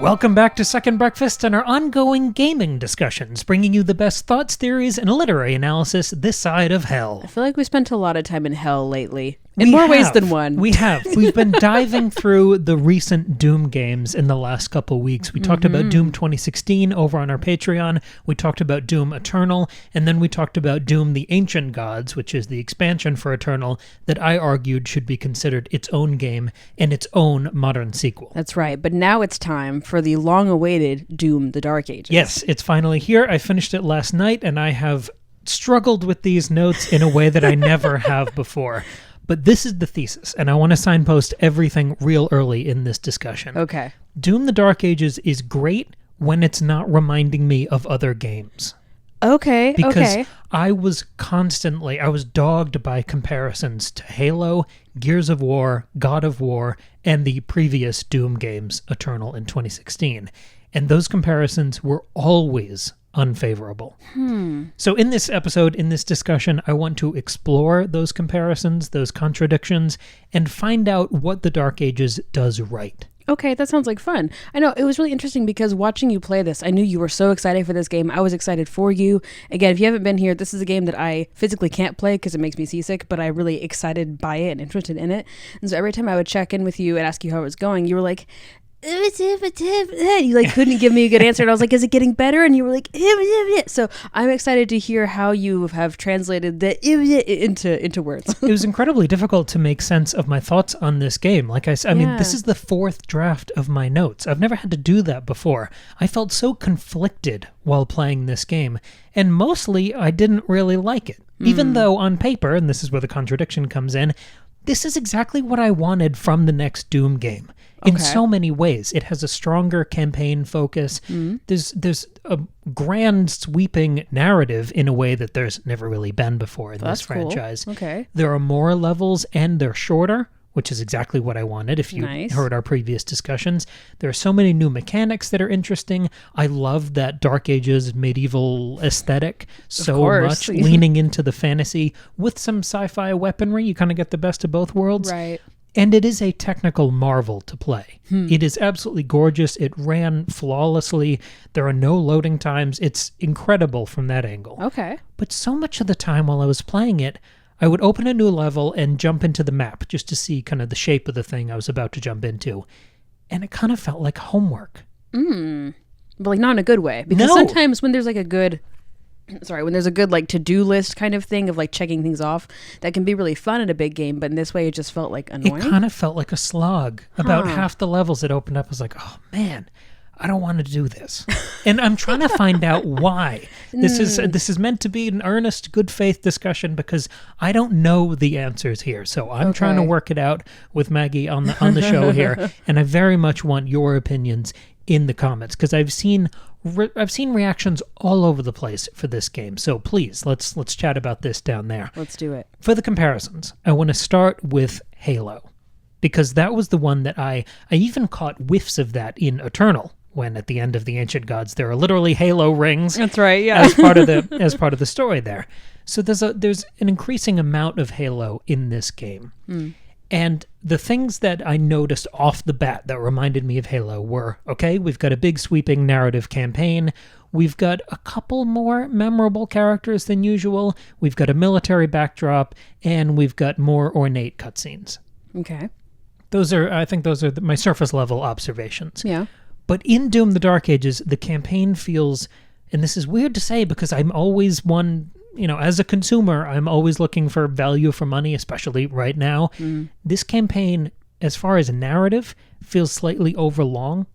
Welcome back to Second Breakfast and our ongoing gaming discussions, bringing you the best thoughts, theories, and literary analysis this side of hell. I feel like we spent a lot of time in hell lately. In more ways than one. We have. We've been diving through the recent Doom games in the last couple weeks. We talked about Doom 2016 over on our Patreon. We talked about Doom Eternal. And then we talked about Doom the Ancient Gods, which is the expansion for Eternal that I argued should be considered its own game and its own modern sequel. That's right. But now it's time for the long-awaited Doom the Dark Ages. Yes, it's finally here. I finished it last night, and I have struggled with these notes in a way that I never have before. But this is the thesis, and I want to signpost everything real early in this discussion. Okay. Doom the Dark Ages is great when it's not reminding me of other games. Okay, because I was dogged by comparisons to Halo, Gears of War, God of War, and the previous Doom games, Eternal in 2016. And those comparisons were always unfavorable. So in this episode, in this discussion, I want to explore those comparisons, those contradictions, and find out what the Dark Ages does right. Okay, that sounds like fun. I know, it was really interesting because watching you play this, I knew you were so excited for this game. I was excited for you. Again, if you haven't been here, this is a game that I physically can't play because it makes me seasick, but I'm really excited by it and interested in it. And so every time I would check in with you and ask you how it was going, you were like, you like couldn't give me a good answer, and I was like, is it getting better? And you were like, so I'm excited to hear how you have translated the into words. It was incredibly difficult to make sense of my thoughts on this game. Like I mean, this is the fourth draft of my notes. I've never had to do that before. I felt so conflicted while playing this game, and mostly I didn't really like it. Even though on paper, and this is where the contradiction comes in, this is exactly what I wanted from the next Doom game. In so many ways. It has a stronger campaign focus. There's a grand sweeping narrative in a way that there's never really been before in this franchise. Cool. Okay. There are more levels and they're shorter, which is exactly what I wanted if you heard our previous discussions. There are so many new mechanics that are interesting. I love that Dark Ages medieval aesthetic so much, leaning into the fantasy with some sci-fi weaponry. You kind of get the best of both worlds. Right. And it is a technical marvel to play. It is absolutely gorgeous. It ran flawlessly. There are no loading times. It's incredible from that angle. Okay. But so much of the time while I was playing it, I would open a new level and jump into the map just to see kind of the shape of the thing I was about to jump into. And it kind of felt like homework. But like not in a good way. Because sometimes when there's like a good... when there's a good like to-do list kind of thing of like checking things off, that can be really fun in a big game, but in this way it just felt like annoying. It kind of felt like a slog. About half the levels that opened up, I was like, oh man, I don't want to do this. And I'm trying to find out why. This is meant to be an earnest, good faith discussion because I don't know the answers here. So I'm trying to work it out with Maggie on the show here, and I very much want your opinions in the comments because I've seen reactions all over the place for this game. So please, let's chat about this down there. Let's do it. For the comparisons, I want to start with Halo because that was the one that I even caught whiffs of that in Eternal when at the end of the Ancient Gods there are literally Halo rings. That's right, yeah. as part of the story there. So there's an increasing amount of Halo in this game. And the things that I noticed off the bat that reminded me of Halo were, we've got a big sweeping narrative campaign. We've got a couple more memorable characters than usual. We've got a military backdrop, and we've got more ornate cutscenes. Okay. I think those are my surface level observations. Yeah. But in Doom the Dark Ages, the campaign feels, and this is weird to say because I'm always one... as a consumer, I'm always looking for value for money, especially right now. This campaign, as far as a narrative, feels slightly overlong.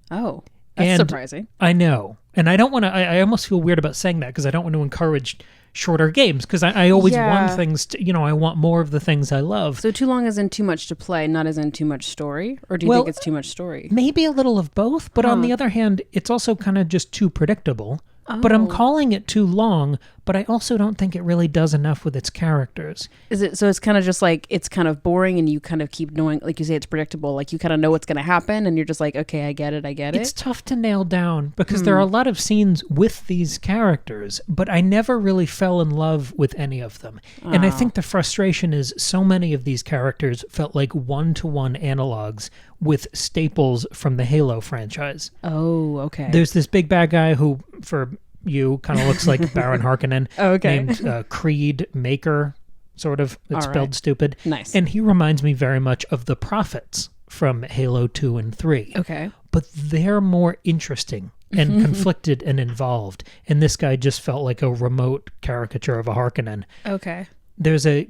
Oh, that's surprising. I know. And I don't want to, I almost feel weird about saying that because I don't want to encourage shorter games because I always want things to, I want more of the things I love. So too long as in too much to play, not as in too much story? Or do you think it's too much story? Maybe a little of both, but on the other hand, it's also kind of just too predictable. But I'm calling it too long but I also don't think it really does enough with its characters. Is it so? It's kind of just like it's kind of boring, and you kind of keep knowing, like you say, it's predictable. Like you kind of know what's going to happen, and you're just like, okay, I get it. It's tough to nail down because there are a lot of scenes with these characters, but I never really fell in love with any of them. And I think the frustration is so many of these characters felt like one-to-one analogs with staples from the Halo franchise. Oh, okay. There's this big bad guy who, for you, kind of looks like Baron Harkonnen, named Creed Maker, sort of. It's spelled stupid. Nice. And he reminds me very much of the Prophets from Halo 2 and 3. Okay. But they're more interesting and conflicted and involved. And this guy just felt like a remote caricature of a Harkonnen. Okay. There's a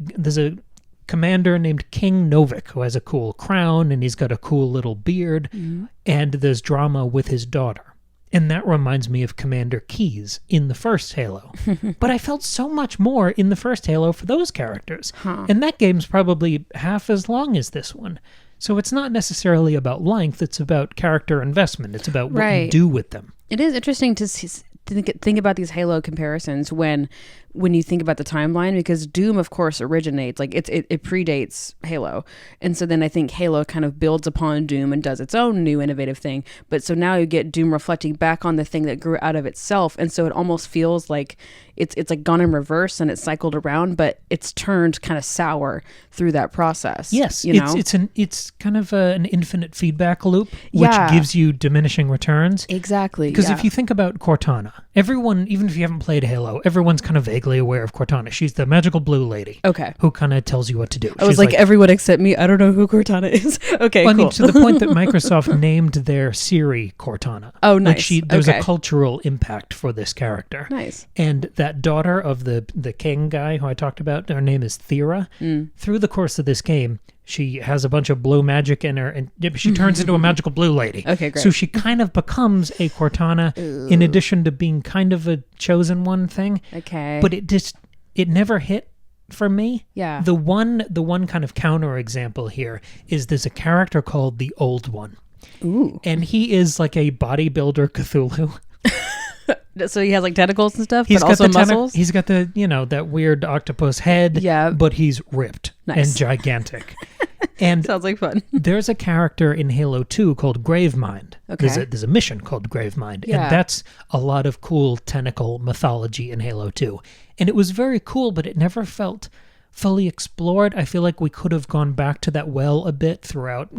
commander named King Novik who has a cool crown and he's got a cool little beard. And there's drama with his daughter. And that reminds me of Commander Keyes in the first Halo. But I felt so much more in the first Halo for those characters. And that game's probably half as long as this one. So it's not necessarily about length, it's about character investment. It's about what you do with them. It is interesting to think about these Halo comparisons when you think about the timeline, because Doom, of course, originates, like it predates Halo. And so then I think Halo kind of builds upon Doom and does its own new innovative thing. But so now you get Doom reflecting back on the thing that grew out of itself. And so it almost feels like it's like gone in reverse and it's cycled around, but it's turned kind of sour through that process. Yes, it's kind of an infinite feedback loop, which gives you diminishing returns. Exactly. Because if you think about Cortana, everyone, even if you haven't played Halo, everyone's kind of vaguely aware of Cortana. She's the magical blue lady. Okay. Who kind of tells you what to do. I was like, everyone except me. I don't know who Cortana is. Okay, well, cool. I mean, to the point that Microsoft named their Siri Cortana. Oh, nice. Like there's a cultural impact for this character. Nice. And that daughter of the king guy who I talked about, her name is Thera. Through the course of this game, she has a bunch of blue magic in her, and she turns into a magical blue lady. Okay, great. So she kind of becomes a Cortana, in addition to being kind of a chosen one thing. Okay. But it never hit for me. Yeah. The one kind of counter example here is there's a character called the Old One. Ooh. And he is like a bodybuilder Cthulhu. So he has like tentacles and stuff, but also muscles? He's got the, that weird octopus head, but he's ripped and gigantic. And sounds like fun. There's a character in Halo 2 called Gravemind. Okay. There's a mission called Gravemind, and that's a lot of cool tentacle mythology in Halo 2. And it was very cool, but it never felt fully explored. I feel like we could have gone back to that well a bit throughout,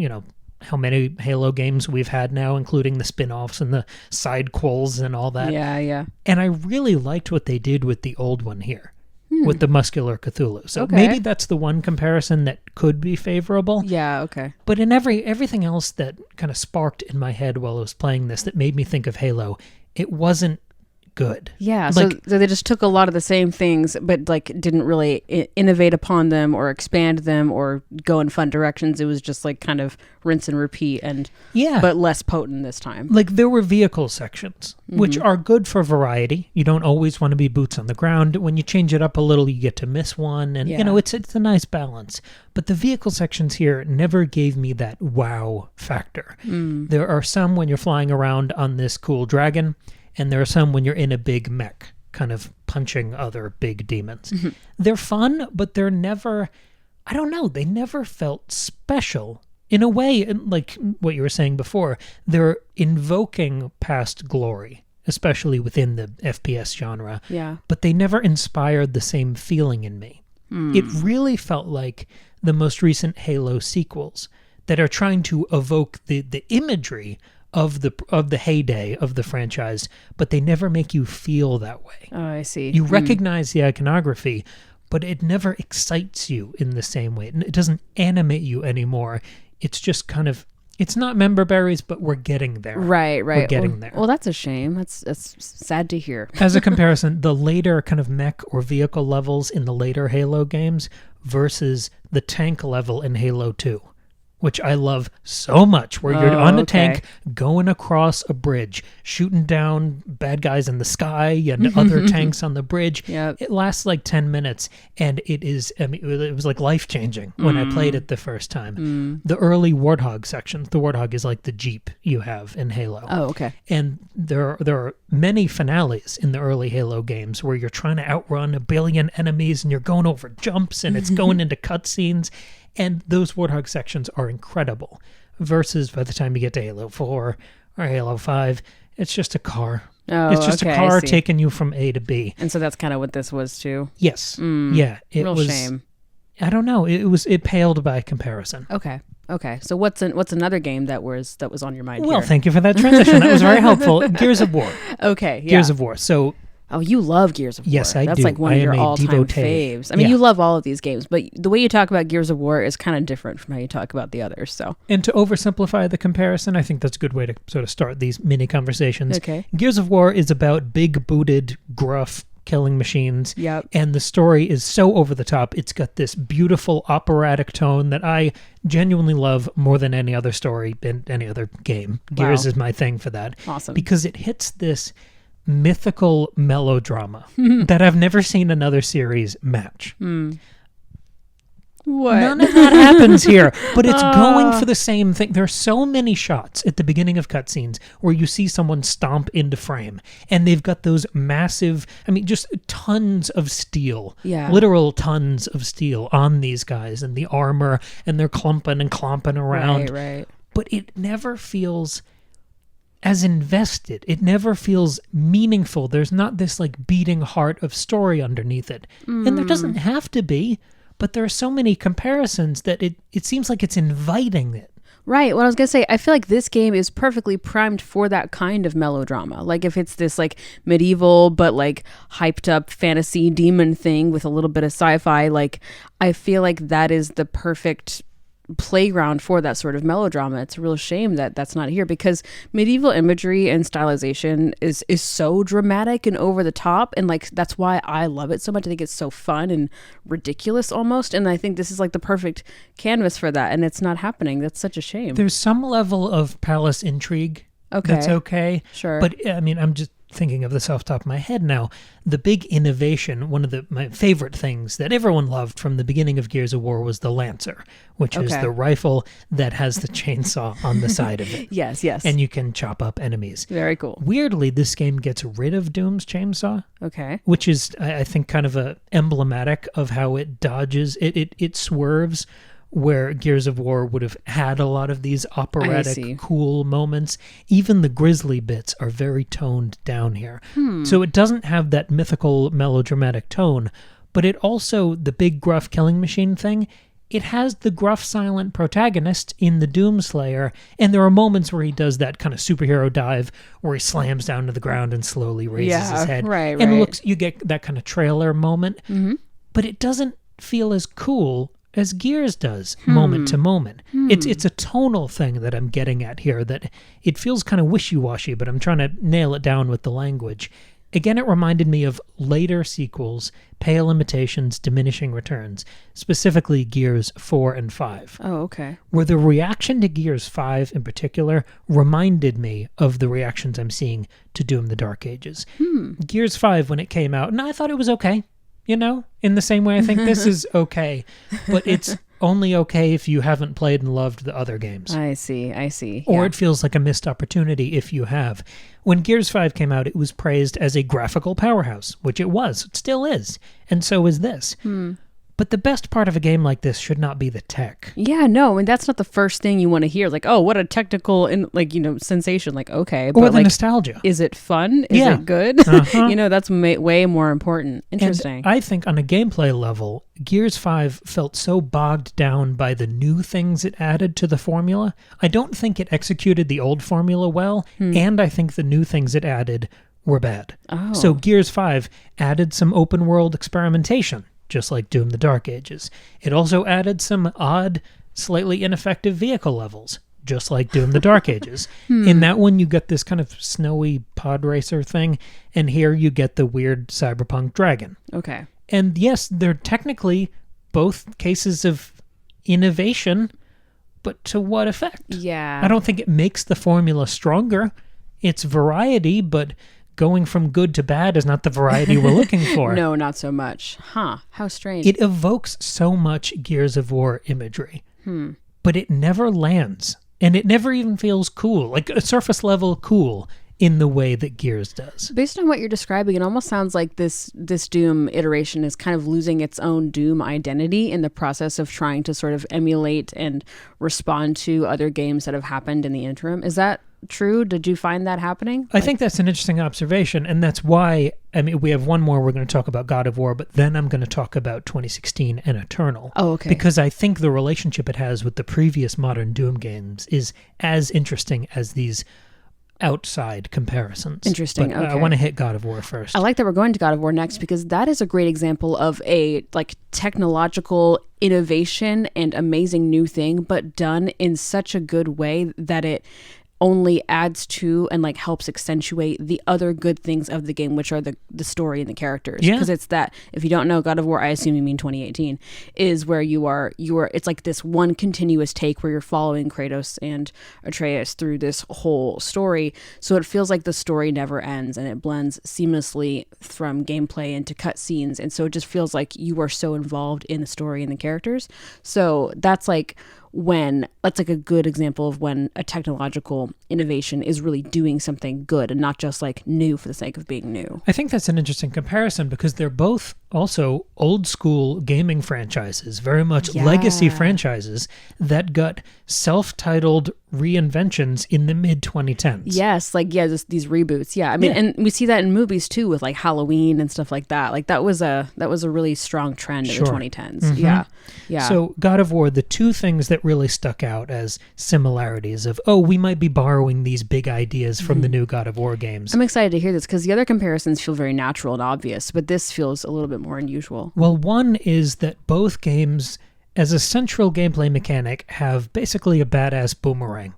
how many Halo games we've had now, including the spin-offs and the side quels and all that. Yeah. And I really liked what they did with the Old One here, with the muscular Cthulhu. So maybe that's the one comparison that could be favorable. Yeah, okay. But in everything else that kind of sparked in my head while I was playing this that made me think of Halo, it wasn't good. Yeah, so they just took a lot of the same things, but like didn't really innovate upon them or expand them or go in fun directions. It was just like kind of rinse and repeat, but less potent this time. Like there were vehicle sections, which are good for variety. You don't always want to be boots on the ground. When you change it up a little, you get to miss one, and it's a nice balance. But the vehicle sections here never gave me that wow factor. There are some when you're flying around on this cool dragon, and there are some when you're in a big mech, kind of punching other big demons. They're fun, but they're never, I don't know, they never felt special. In a way, like what you were saying before, they're invoking past glory, especially within the FPS genre. Yeah. But they never inspired the same feeling in me. It really felt like the most recent Halo sequels that are trying to evoke the imagery of the heyday of the franchise, but they never make you feel that way. Oh, I see. You recognize the iconography, but it never excites you in the same way. It doesn't animate you anymore. It's just kind of, it's not member berries, but we're getting there. Right. We're getting there. Well, that's a shame. That's sad to hear. As a comparison, the later kind of mech or vehicle levels in the later Halo games versus the tank level in Halo 2 which I love so much, where you're on a tank going across a bridge, shooting down bad guys in the sky and other tanks on the bridge. Yep. It lasts like 10 minutes, and it was like life-changing when I played it the first time. The early Warthog sections, the Warthog is like the Jeep you have in Halo. Oh, okay. And there are many finales in the early Halo games where you're trying to outrun a billion enemies and you're going over jumps and it's going into cutscenes. And those Warthog sections are incredible. Versus by the time you get to Halo 4 or Halo 5, it's just a car. Oh, it's just a car taking you from A to B. And so that's kind of what this was too. Yes. Yeah. It Real was. Shame. I don't know. It paled by comparison. Okay. So what's another game that was on your mind? Well, here? thank you for that transition. That was very helpful. Gears of War. Okay. Yeah. Gears of War. So. Oh, you love Gears of War. Yes, I do. That's like one of your all-time devotee. faves. I mean, you love all of these games, but the way you talk about Gears of War is kind of different from how you talk about the others. So, and to oversimplify the comparison, I think that's a good way to sort of start these mini conversations. Okay. Gears of War is about big-booted, gruff killing machines. Yep. And the story is so over the top. It's got this beautiful operatic tone that I genuinely love more than any other story in any other game. Gears is my thing for that. Awesome. Because it hits this mythical melodrama that I've never seen another series match. What? None of that happens here, but it's going for the same thing. There are so many shots at the beginning of cutscenes where you see someone stomp into frame, and they've got those massive, just tons of steel, literal tons of steel on these guys and the armor, and they're clumping and clomping around. Right. But it never feels as invested. It never feels meaningful. There's not this like beating heart of story underneath it. And there doesn't have to be, but there are so many comparisons that it seems like it's inviting it. Right. Well, I was going to say, I feel like this game is perfectly primed for that kind of melodrama. Like if it's this like medieval but like hyped up fantasy demon thing with a little bit of sci-fi, like I feel like that is the perfect playground for that sort of melodrama. It's a real shame that that's not here, because medieval imagery and stylization is so dramatic and over the top, and like that's why I love it so much. I think it's so fun and ridiculous almost, and I think this is like the perfect canvas for that, and it's not happening. That's such a shame. There's some level of palace intrigue that's okay. Sure. But I'm just thinking of this off the top of my head now. The big innovation, one of my favorite things that everyone loved from the beginning of Gears of War was the Lancer, which is the rifle that has the chainsaw on the side of it. Yes. And you can chop up enemies. Very cool. Weirdly, this game gets rid of Doom's chainsaw. Okay. Which is, I think, kind of emblematic of how it dodges. It swerves, where Gears of War would have had a lot of these operatic, cool moments. Even the grisly bits are very toned down here. So it doesn't have that mythical, melodramatic tone, but it also, the big gruff killing machine thing, it has the gruff, silent protagonist in the Doomslayer, and there are moments where he does that kind of superhero dive where he slams down to the ground and slowly raises his head. Right. And you get that kind of trailer moment, but it doesn't feel as cool as Gears does moment to moment. It's a tonal thing that I'm getting at here, that it feels kind of wishy-washy, but I'm trying to nail it down with the language. Again, it reminded me of later sequels, Pale Imitations, Diminishing Returns, specifically Gears 4 and 5. Oh, okay. Where the reaction to Gears 5 in particular reminded me of the reactions I'm seeing to Doom the Dark Ages. Gears 5, when it came out, and I thought it was okay. In the same way I think this is okay, but it's only okay if you haven't played and loved the other games. I see. Or it feels like a missed opportunity if you have. When Gears 5 came out, it was praised as a graphical powerhouse, which it was. It still is. And so is this. But the best part of a game like this should not be the tech. Yeah, no, and that's not the first thing you want to hear. Like, oh, what a technical sensation. Like, okay, but or the nostalgia. Is it fun? Is it good? That's way more important. Interesting. And I think on a gameplay level, Gears 5 felt so bogged down by the new things it added to the formula. I don't think it executed the old formula well, and I think the new things it added were bad. Oh. So Gears 5 added some open world experimentation, just like Doom the Dark Ages. It also added some odd, slightly ineffective vehicle levels, just like Doom the Dark Ages. In that one, you get this kind of snowy pod racer thing, and here you get the weird cyberpunk dragon. Okay. And yes, they're technically both cases of innovation, but to what effect? Yeah. I don't think it makes the formula stronger. It's variety, but going from good to bad is not the variety we're looking for. No, not so much. Huh. How strange. It evokes so much Gears of War imagery, but it never lands. And it never even feels cool, like a surface level cool in the way that Gears does. Based on what you're describing, it almost sounds like this Doom iteration is kind of losing its own Doom identity in the process of trying to sort of emulate and respond to other games that have happened in the interim. Is that true? Did you find that happening? I think that's an interesting observation, and that's why, I mean, we have one more we're going to talk about God of War, but then I'm going to talk about 2016 and Eternal. Oh, okay. Because I think the relationship it has with the previous modern Doom games is as interesting as these outside comparisons. Interesting. But, okay. I want to hit God of War first. I like that we're going to God of War next because that is a great example of a like technological innovation and amazing new thing, but done in such a good way that it only adds to and like helps accentuate the other good things of the game, which are the story and the characters. Because it's that, if you don't know God of War, I assume you mean 2018, is where you are it's like this one continuous take where you're following Kratos and Atreus through this whole story. So it feels like the story never ends and it blends seamlessly from gameplay into cutscenes. And so it just feels like you are so involved in the story and the characters. So that's like a good example of when a technological innovation is really doing something good and not just like new for the sake of being new. I think that's an interesting comparison because they're both also old school gaming franchises, very much legacy franchises that got self-titled reinventions in the mid 2010s. Yes, just these reboots. Yeah, I mean, and we see that in movies too, with like Halloween and stuff like that. Like that was a really strong trend in the 2010s. Mm-hmm. Yeah. So God of War, the two things that really stuck out as similarities of, we might be borrowing these big ideas from the new God of War games. I'm excited to hear this because the other comparisons feel very natural and obvious, but this feels a little bit more unusual. Well, one is that both games, as a central gameplay mechanic, have basically a badass boomerang.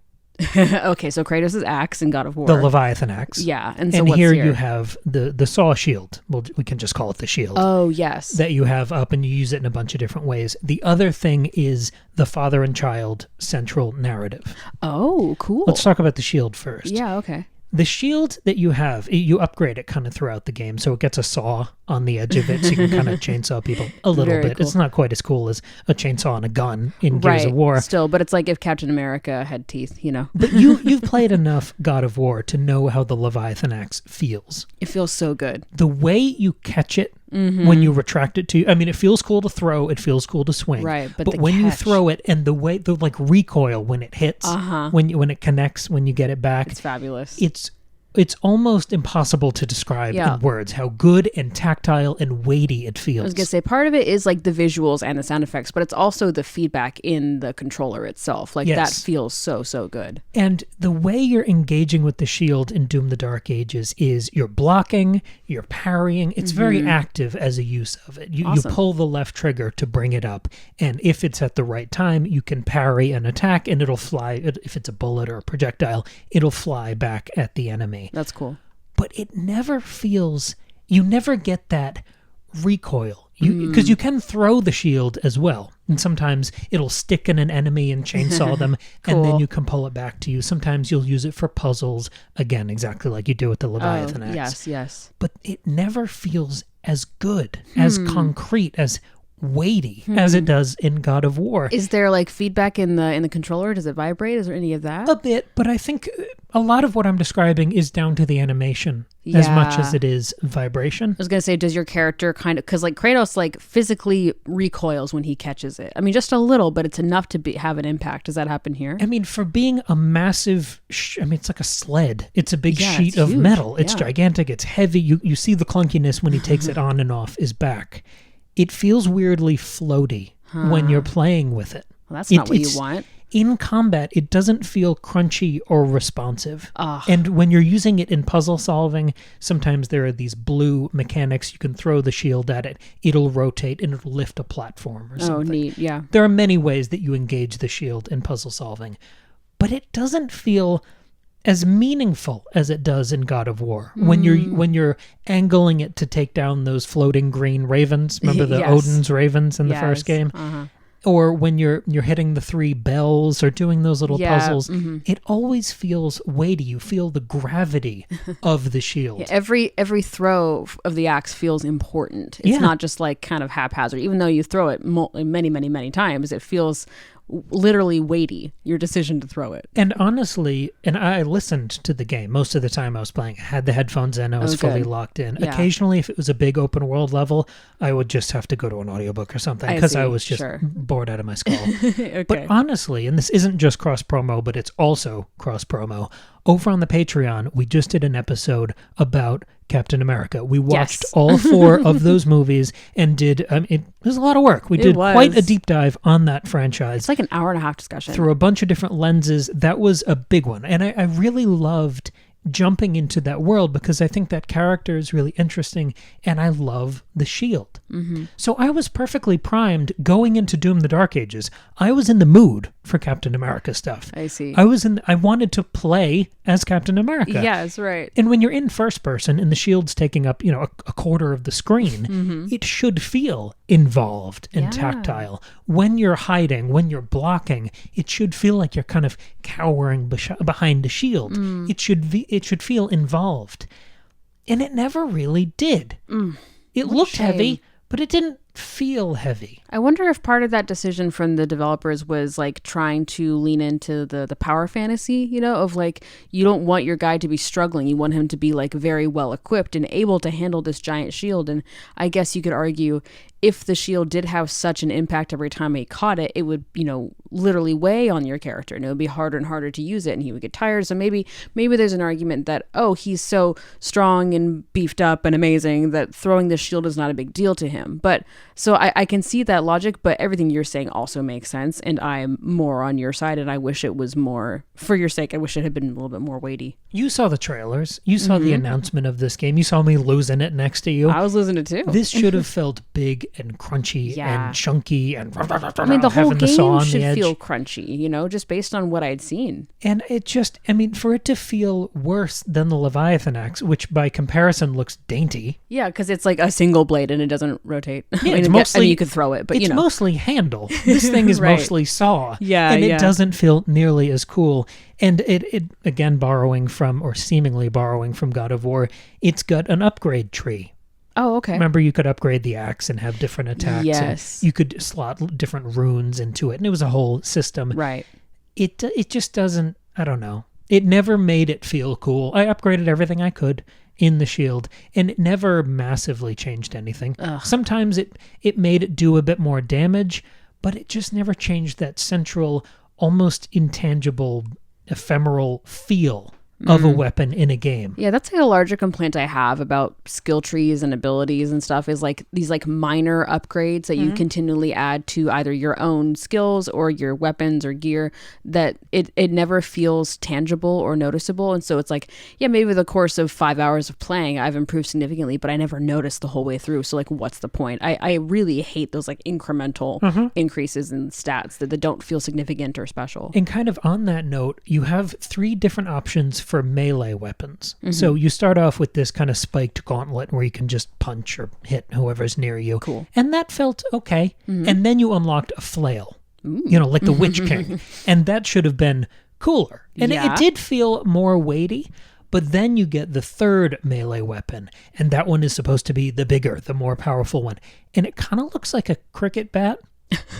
Okay, so Kratos' axe in God of War. The Leviathan axe. Yeah. And here you have the saw shield. Well, we can just call it the shield. Oh, yes. That you have up and you use it in a bunch of different ways. The other thing is the father and child central narrative. Oh, cool. Let's talk about the shield first. Yeah, okay. The shield that you have, you upgrade it kind of throughout the game, so it gets a saw on the edge of it, so you can kind of chainsaw people a little Very bit. cool. It's not quite as cool as a chainsaw and a gun in Gears of War. Still, but it's like if Captain America had teeth, you know. But you've played enough God of War to know how the Leviathan axe feels. It feels so good. The way you catch it when you retract it to, I mean, it feels cool to throw, it feels cool to swing. Right, but when you throw it and the way, the like recoil when it hits, when it connects, when you get it back. It's fabulous. It's almost impossible to describe in words how good and tactile and weighty it feels. I was going to say, part of it is like the visuals and the sound effects, but it's also the feedback in the controller itself. Like that feels so, so good. And the way you're engaging with the shield in Doom the Dark Ages is you're blocking, you're parrying. It's very active as a use of it. You pull the left trigger to bring it up. And if it's at the right time, you can parry an attack and it'll fly. If it's a bullet or a projectile, it'll fly back at the enemy. That's cool. But it never feels, you never get that recoil. Because you can throw the shield as well. And sometimes it'll stick in an enemy and chainsaw them, and then you can pull it back to you. Sometimes you'll use it for puzzles, again, exactly like you do with the Leviathan axe. Yes. But it never feels as good, as concrete, as weighty as it does in God of War. Is there like feedback in the controller? Does it vibrate? Is there any of that? A bit, but I think a lot of what I'm describing is down to the animation as much as it is vibration. I was going to say, does your character kind of, because like Kratos like physically recoils when he catches it. I mean, just a little, but it's enough to have an impact. Does that happen here? I mean, for being a massive, it's like a sled. It's a big sheet of metal. It's gigantic. It's heavy. You see the clunkiness when he takes it on and off his back. It feels weirdly floaty when you're playing with it. Well, that's not what you want. In combat, it doesn't feel crunchy or responsive. And when you're using it in puzzle solving, sometimes there are these blue mechanics. You can throw the shield at it. It'll rotate and it'll lift a platform or something. Oh, neat, yeah. There are many ways that you engage the shield in puzzle solving. But it doesn't feel as meaningful as it does in God of War when you're angling it to take down those floating green ravens. Remember the Odin's ravens in the first game? or when you're hitting the 3 bells or doing those little puzzles, it always feels weighty. You feel the gravity of the shield. Yeah, every throw of the axe feels important. It's not just like kind of haphazard. Even though you throw it many, many, many times, it feels literally weighty, your decision to throw it. And honestly, and I listened to the game most of the time I was playing. I had the headphones in, I was fully locked in. Yeah. Occasionally, if it was a big open world level, I would just have to go to an audiobook or something because I was just bored out of my skull. Okay. But honestly, and this isn't just cross promo, but it's also cross promo. Over on the Patreon, we just did an episode about Captain America. We watched all 4 of those movies and did, it was a lot of work. We did quite a deep dive on that franchise. It's like an hour-and-a-half discussion. Through a bunch of different lenses. That was a big one. And I really loved jumping into that world because I think that character is really interesting and I love the shield. So I was perfectly primed going into Doom the Dark Ages. I was in the mood for Captain America stuff. I see. I wanted to play as Captain America. Yeah, that's right. And when you're in first person and the shield's taking up, a quarter of the screen, it should feel involved and tactile. When you're hiding, when you're blocking, it should feel like you're kind of cowering behind the shield. It should feel involved. And it never really did. It looked heavy, but it didn't feel heavy. I wonder if part of that decision from the developers was like trying to lean into the power fantasy, of like, you don't want your guy to be struggling. You want him to be like very well equipped and able to handle this giant shield. And I guess you could argue if the shield did have such an impact every time he caught it, it would, literally weigh on your character and it would be harder and harder to use it and he would get tired. So maybe there's an argument that, he's so strong and beefed up and amazing that throwing the shield is not a big deal to him. But so I can see that logic, but everything you're saying also makes sense. And I'm more on your side and I wish it was more, for your sake, I wish it had been a little bit more weighty. You saw the trailers. You saw the announcement of this game. You saw me losing it next to you. I was losing it too. This should have felt big and crunchy and chunky and the whole game should feel crunchy, just based on what I'd seen. And it just, for it to feel worse than the Leviathan axe, which by comparison looks dainty. Yeah, because it's like a single blade and it doesn't rotate. Yeah, mostly, you could throw it, but it's mostly handle. This thing is mostly saw. Yeah, and it doesn't feel nearly as cool. And it again, seemingly borrowing from God of War, it's got an upgrade tree. Oh, okay. Remember, you could upgrade the axe and have different attacks. Yes. And you could slot different runes into it, and it was a whole system. Right. It just doesn't, I don't know. It never made it feel cool. I upgraded everything I could in the shield, and it never massively changed anything. Ugh. Sometimes it made it do a bit more damage, but it just never changed that central, almost intangible, ephemeral feel of a weapon in a game. Yeah, that's like a larger complaint I have about skill trees and abilities and stuff is like these like minor upgrades that you continually add to either your own skills or your weapons or gear that it never feels tangible or noticeable. And so it's like, yeah, maybe the course of 5 hours of playing, I've improved significantly, but I never noticed the whole way through. So like, what's the point? I really hate those like incremental increases in stats that don't feel significant or special. And kind of on that note, you have 3 different options for melee weapons. So you start off with this kind of spiked gauntlet where you can just punch or hit whoever's near you. Cool. And that felt okay. And then you unlocked a flail, like the Witch King. And that should have been cooler. And it did feel more weighty. But then you get the 3rd melee weapon, and that one is supposed to be the bigger, the more powerful one. And it kind of looks like a cricket bat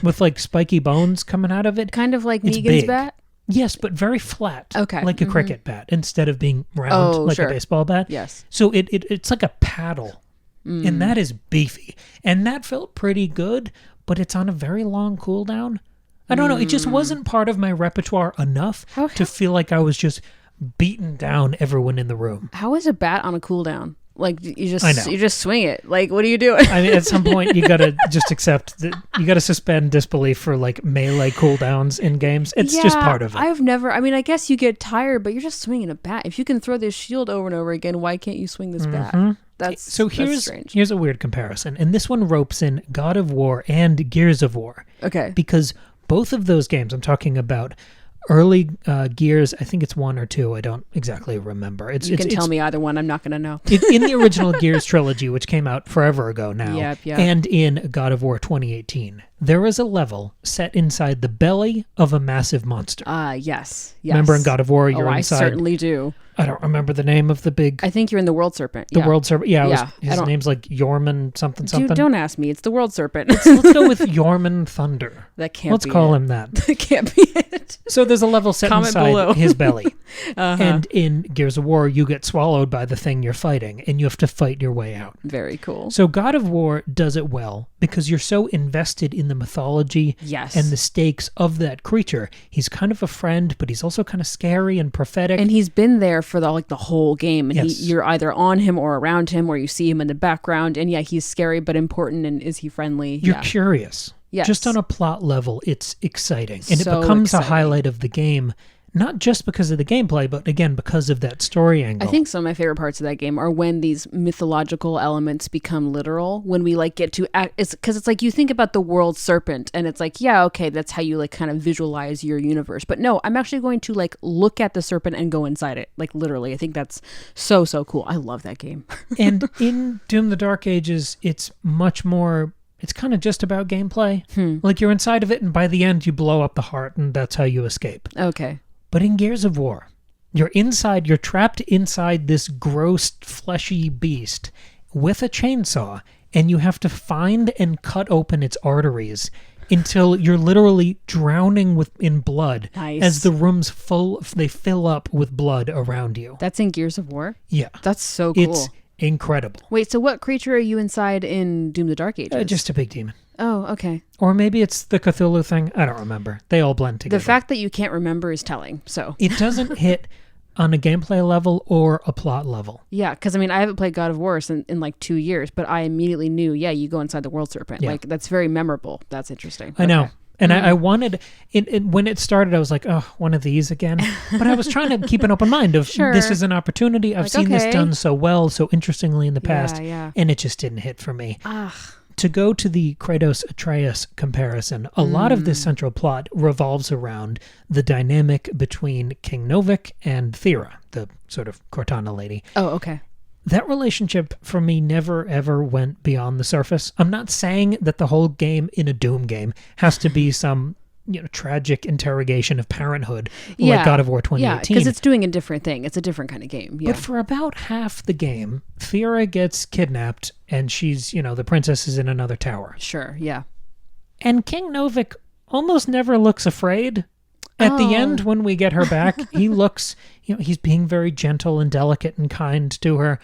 with like spiky bones coming out of it. Kind of like Negan's bat? Yes, but very flat. Okay. Like a cricket bat instead of being round like a baseball bat. Yes. So it's like a paddle. And that is beefy. And that felt pretty good, but it's on a very long cooldown. I don't know. It just wasn't part of my repertoire enough to feel like I was just beating down everyone in the room. How is a bat on a cooldown? Like you just swing it. Like what are you doing? At some point you gotta just accept that you gotta suspend disbelief for like melee cooldowns in games. It's just part of it. I guess you get tired, but you're just swinging a bat. If you can throw this shield over and over again, why can't you swing this bat? That's strange. Here's a weird comparison, and this one ropes in God of War and Gears of War. Okay, because both of those games, I'm talking about early Gears, I think it's 1 or 2. I don't exactly remember. You can tell me either one. I'm not going to know. In the original Gears trilogy, which came out forever ago now, yep. and in God of War 2018, there is a level set inside the belly of a massive monster. Yes. Remember in God of War, you're inside... I certainly do. I don't remember the name of the big... I think you're in the World Serpent. The World Serpent. Yeah, his name's like Yorman something. Dude, don't ask me. It's the World Serpent. Let's go with Yorman Thunder. That can't be Let's call him that. That can't be it. So there's a level set inside his belly. Uh-huh. And in Gears of War, you get swallowed by the thing you're fighting, and you have to fight your way out. Very cool. So God of War does it well because you're so invested in the mythology and the stakes of that creature. He's kind of a friend, but he's also kind of scary and prophetic. And he's been there for the whole game. And you're either on him or around him, or you see him in the background. And he's scary but important. And is he friendly? You're curious. Yes. Just on a plot level, it's exciting. And it becomes a highlight of the game. Not just because of the gameplay, but again, because of that story angle. I think some of my favorite parts of that game are when these mythological elements become literal. When we get to act, because it's like you think about the world serpent, and it's like, yeah, okay, that's how you kind of visualize your universe. But no, I'm actually going to look at the serpent and go inside it, literally. I think that's so cool. I love that game. And in Doom: The Dark Ages, it's much more. It's kind of just about gameplay. You're inside of it, and by the end, you blow up the heart, and that's how you escape. Okay. But in Gears of War, you're trapped inside this gross, fleshy beast with a chainsaw, and you have to find and cut open its arteries until you're literally drowning in blood as the rooms fill up with blood around you. That's in Gears of War? Yeah. That's so cool. It's incredible. Wait, so what creature are you inside in Doom: The Dark Ages? Just a big demon. Oh, okay. Or maybe it's the Cthulhu thing. I don't remember. They all blend together. The fact that you can't remember is telling, so. It doesn't hit on a gameplay level or a plot level. Yeah, because I haven't played God of War in 2 years, but I immediately knew, you go inside the World Serpent. Yeah. That's very memorable. That's interesting. I know. And I wanted, when it started, I was like, oh, one of these again. But I was trying to keep an open mind of, this is an opportunity. I've seen this done so well, so interestingly in the past. And it just didn't hit for me. To go to the Kratos-Atreus comparison, a lot of this central plot revolves around the dynamic between King Novik and Thera, the sort of Cortana lady. Oh, okay. That relationship for me never ever went beyond the surface. I'm not saying that the whole game in a Doom game has to be some tragic interrogation of parenthood like God of War 2018. Yeah, because it's doing a different thing. It's a different kind of game. Yeah. But for about half the game, Thera gets kidnapped and she's, the princess is in another tower. Sure, yeah. And King Novik almost never looks afraid. At the end, when we get her back, he looks, he's being very gentle and delicate and kind to her,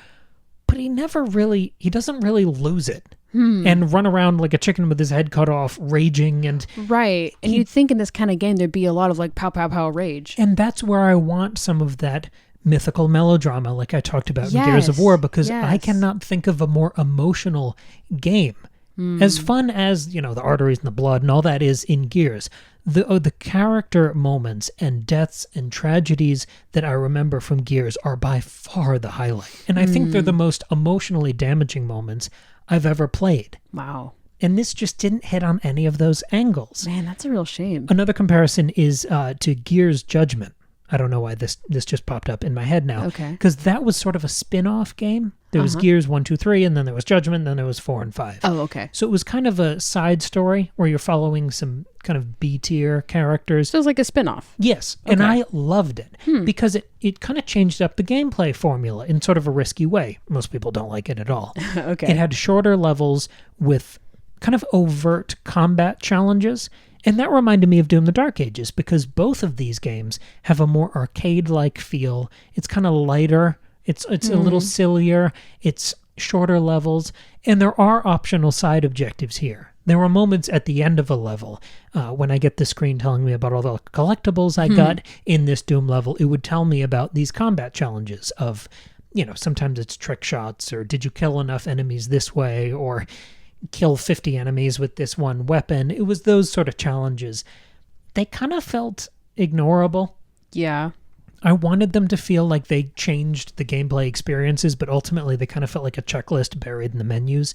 but he doesn't really lose it. And run around like a chicken with his head cut off, raging and... Right. And you'd think in this kind of game there'd be a lot of pow, pow, pow rage. And that's where I want some of that mythical melodrama like I talked about in Gears of War, because I cannot think of a more emotional game. As fun as, the arteries and the blood and all that is in Gears, the character moments and deaths and tragedies that I remember from Gears are by far the highlight. And I think they're the most emotionally damaging moments I've ever played. Wow. And this just didn't hit on any of those angles. Man, that's a real shame. Another comparison is to Gears Judgment. I don't know why this just popped up in my head now. Okay. Because that was sort of a spin-off game. There was Gears 1, 2, 3, and then there was Judgment, and then there was 4 and 5. Oh, okay. So it was kind of a side story where you're following some kind of B-tier characters. So it was like a spin-off. Yes, okay. And I loved it because it kind of changed up the gameplay formula in sort of a risky way. Most people don't like it at all. Okay. It had shorter levels with kind of overt combat challenges. And that reminded me of Doom: The Dark Ages, because both of these games have a more arcade-like feel. It's kind of lighter. It's a little sillier. It's shorter levels. And there are optional side objectives here. There were moments at the end of a level when I get the screen telling me about all the collectibles I got in this Doom level. It would tell me about these combat challenges of, sometimes it's trick shots, or did you kill enough enemies this way, or kill 50 enemies with this one weapon. It was those sort of challenges. They kind of felt ignorable. Yeah. I wanted them to feel like they changed the gameplay experiences, but ultimately they kind of felt like a checklist buried in the menus.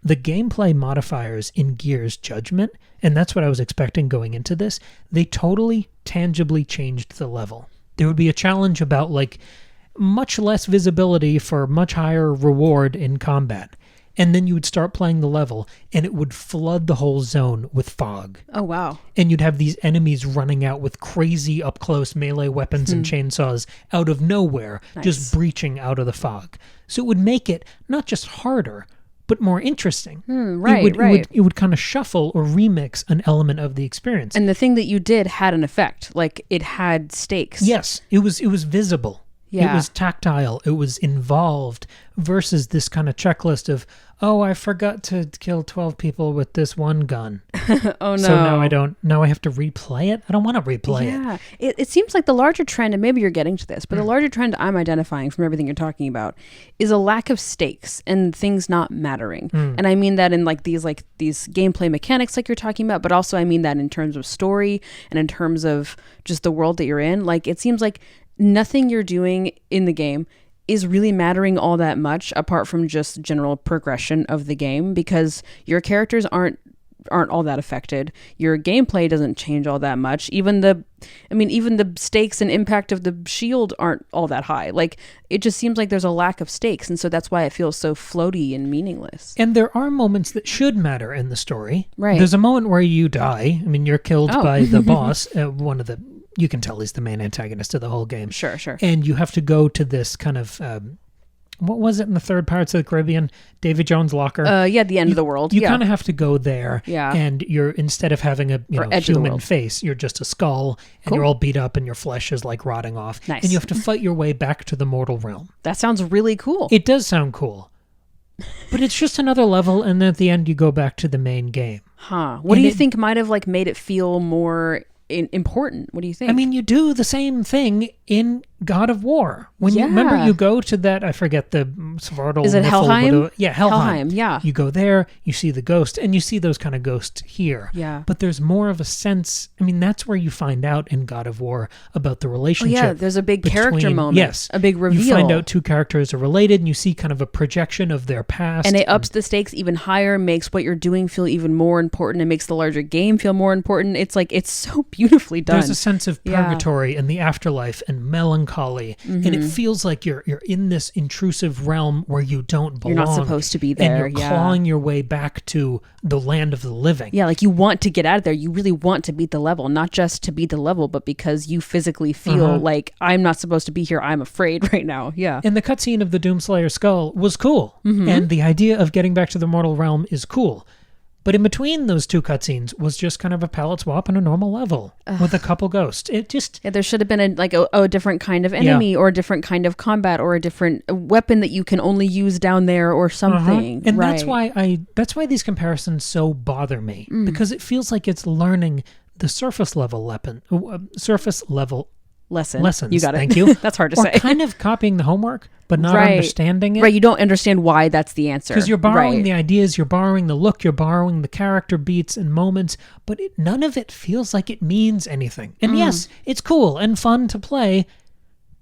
The gameplay modifiers in Gears Judgment, and that's what I was expecting going into this, they totally, tangibly changed the level. There would be a challenge about much less visibility for much higher reward in combat. And then you would start playing the level, and it would flood the whole zone with fog. Oh, wow. And you'd have these enemies running out with crazy up-close melee weapons and chainsaws out of nowhere, just breaching out of the fog. So it would make it not just harder, but more interesting. It would kind of shuffle or remix an element of the experience. And the thing that you did had an effect. Like, it had stakes. Yes, it was visible. Yeah. It was tactile. It was involved versus this kind of checklist of, oh, I forgot to kill 12 people with this one gun. Oh, no. So now I have to replay it? I don't want to replay it. It seems like the larger trend, and maybe you're getting to this, but the larger trend I'm identifying from everything you're talking about is a lack of stakes and things not mattering. And I mean that in these gameplay mechanics like you're talking about, but also I mean that in terms of story and in terms of just the world that you're in. Like, it seems like nothing you're doing in the game is really mattering all that much apart from just general progression of the game, because your characters aren't all that affected. Your gameplay doesn't change all that much. Even the stakes and impact of the shield aren't all that high. Like, it just seems like there's a lack of stakes, and so that's why it feels so floaty and meaningless. And there are moments that should matter in the story. Right. There's a moment where you die. I mean, you're killed by the boss, you can tell he's the main antagonist of the whole game. Sure. And you have to go to this kind of, what was it in the third Pirates of the Caribbean? Davy Jones' locker? The end of the world. You kind of have to go there. Yeah. And you're, instead of having a human face, you're just a skull, and you're all beat up and your flesh is like rotting off. Nice. And you have to fight your way back to the mortal realm. That sounds really cool. It does sound cool. But it's just another level, and then at the end you go back to the main game. What do you think might have made it feel more important? What do you think? I mean, you do the same thing in God of War. When you remember, you go to that, I forget the Svartal. Is it Helheim? Helheim. Yeah. You go there, you see the ghost, and you see those kind of ghosts here. Yeah. But there's more of a sense. I mean, that's where you find out in God of War about the relationship. Oh, yeah, there's a big character moment. Yes. A big reveal. You find out two characters are related, and you see kind of a projection of their past. And it ups the stakes even higher, makes what you're doing feel even more important. It makes the larger game feel more important. It's it's so beautifully done. There's a sense of purgatory and the afterlife and melancholy, and it feels like you're in this intrusive realm where you don't belong. You're not supposed to be there. And you're clawing your way back to the land of the living. Yeah, you want to get out of there. You really want to beat the level, not just to beat the level, but because you physically feel like, I'm not supposed to be here. I'm afraid right now. Yeah. And the cutscene of the Doomslayer skull was cool. And the idea of getting back to the mortal realm is cool. But in between those two cutscenes was just kind of a palette swap and a normal level with a couple ghosts. It just... Yeah, there should have been a different kind of enemy or a different kind of combat or a different weapon that you can only use down there or something. And that's why these comparisons so bother me, because it feels like it's learning the surface level lessons. You got it. Thank you. That's hard to or say. Kind of copying the homework, but not understanding it. Right. You don't understand why that's the answer. Because you're borrowing the ideas, you're borrowing the look, you're borrowing the character beats and moments, but none of it feels like it means anything. And yes, it's cool and fun to play,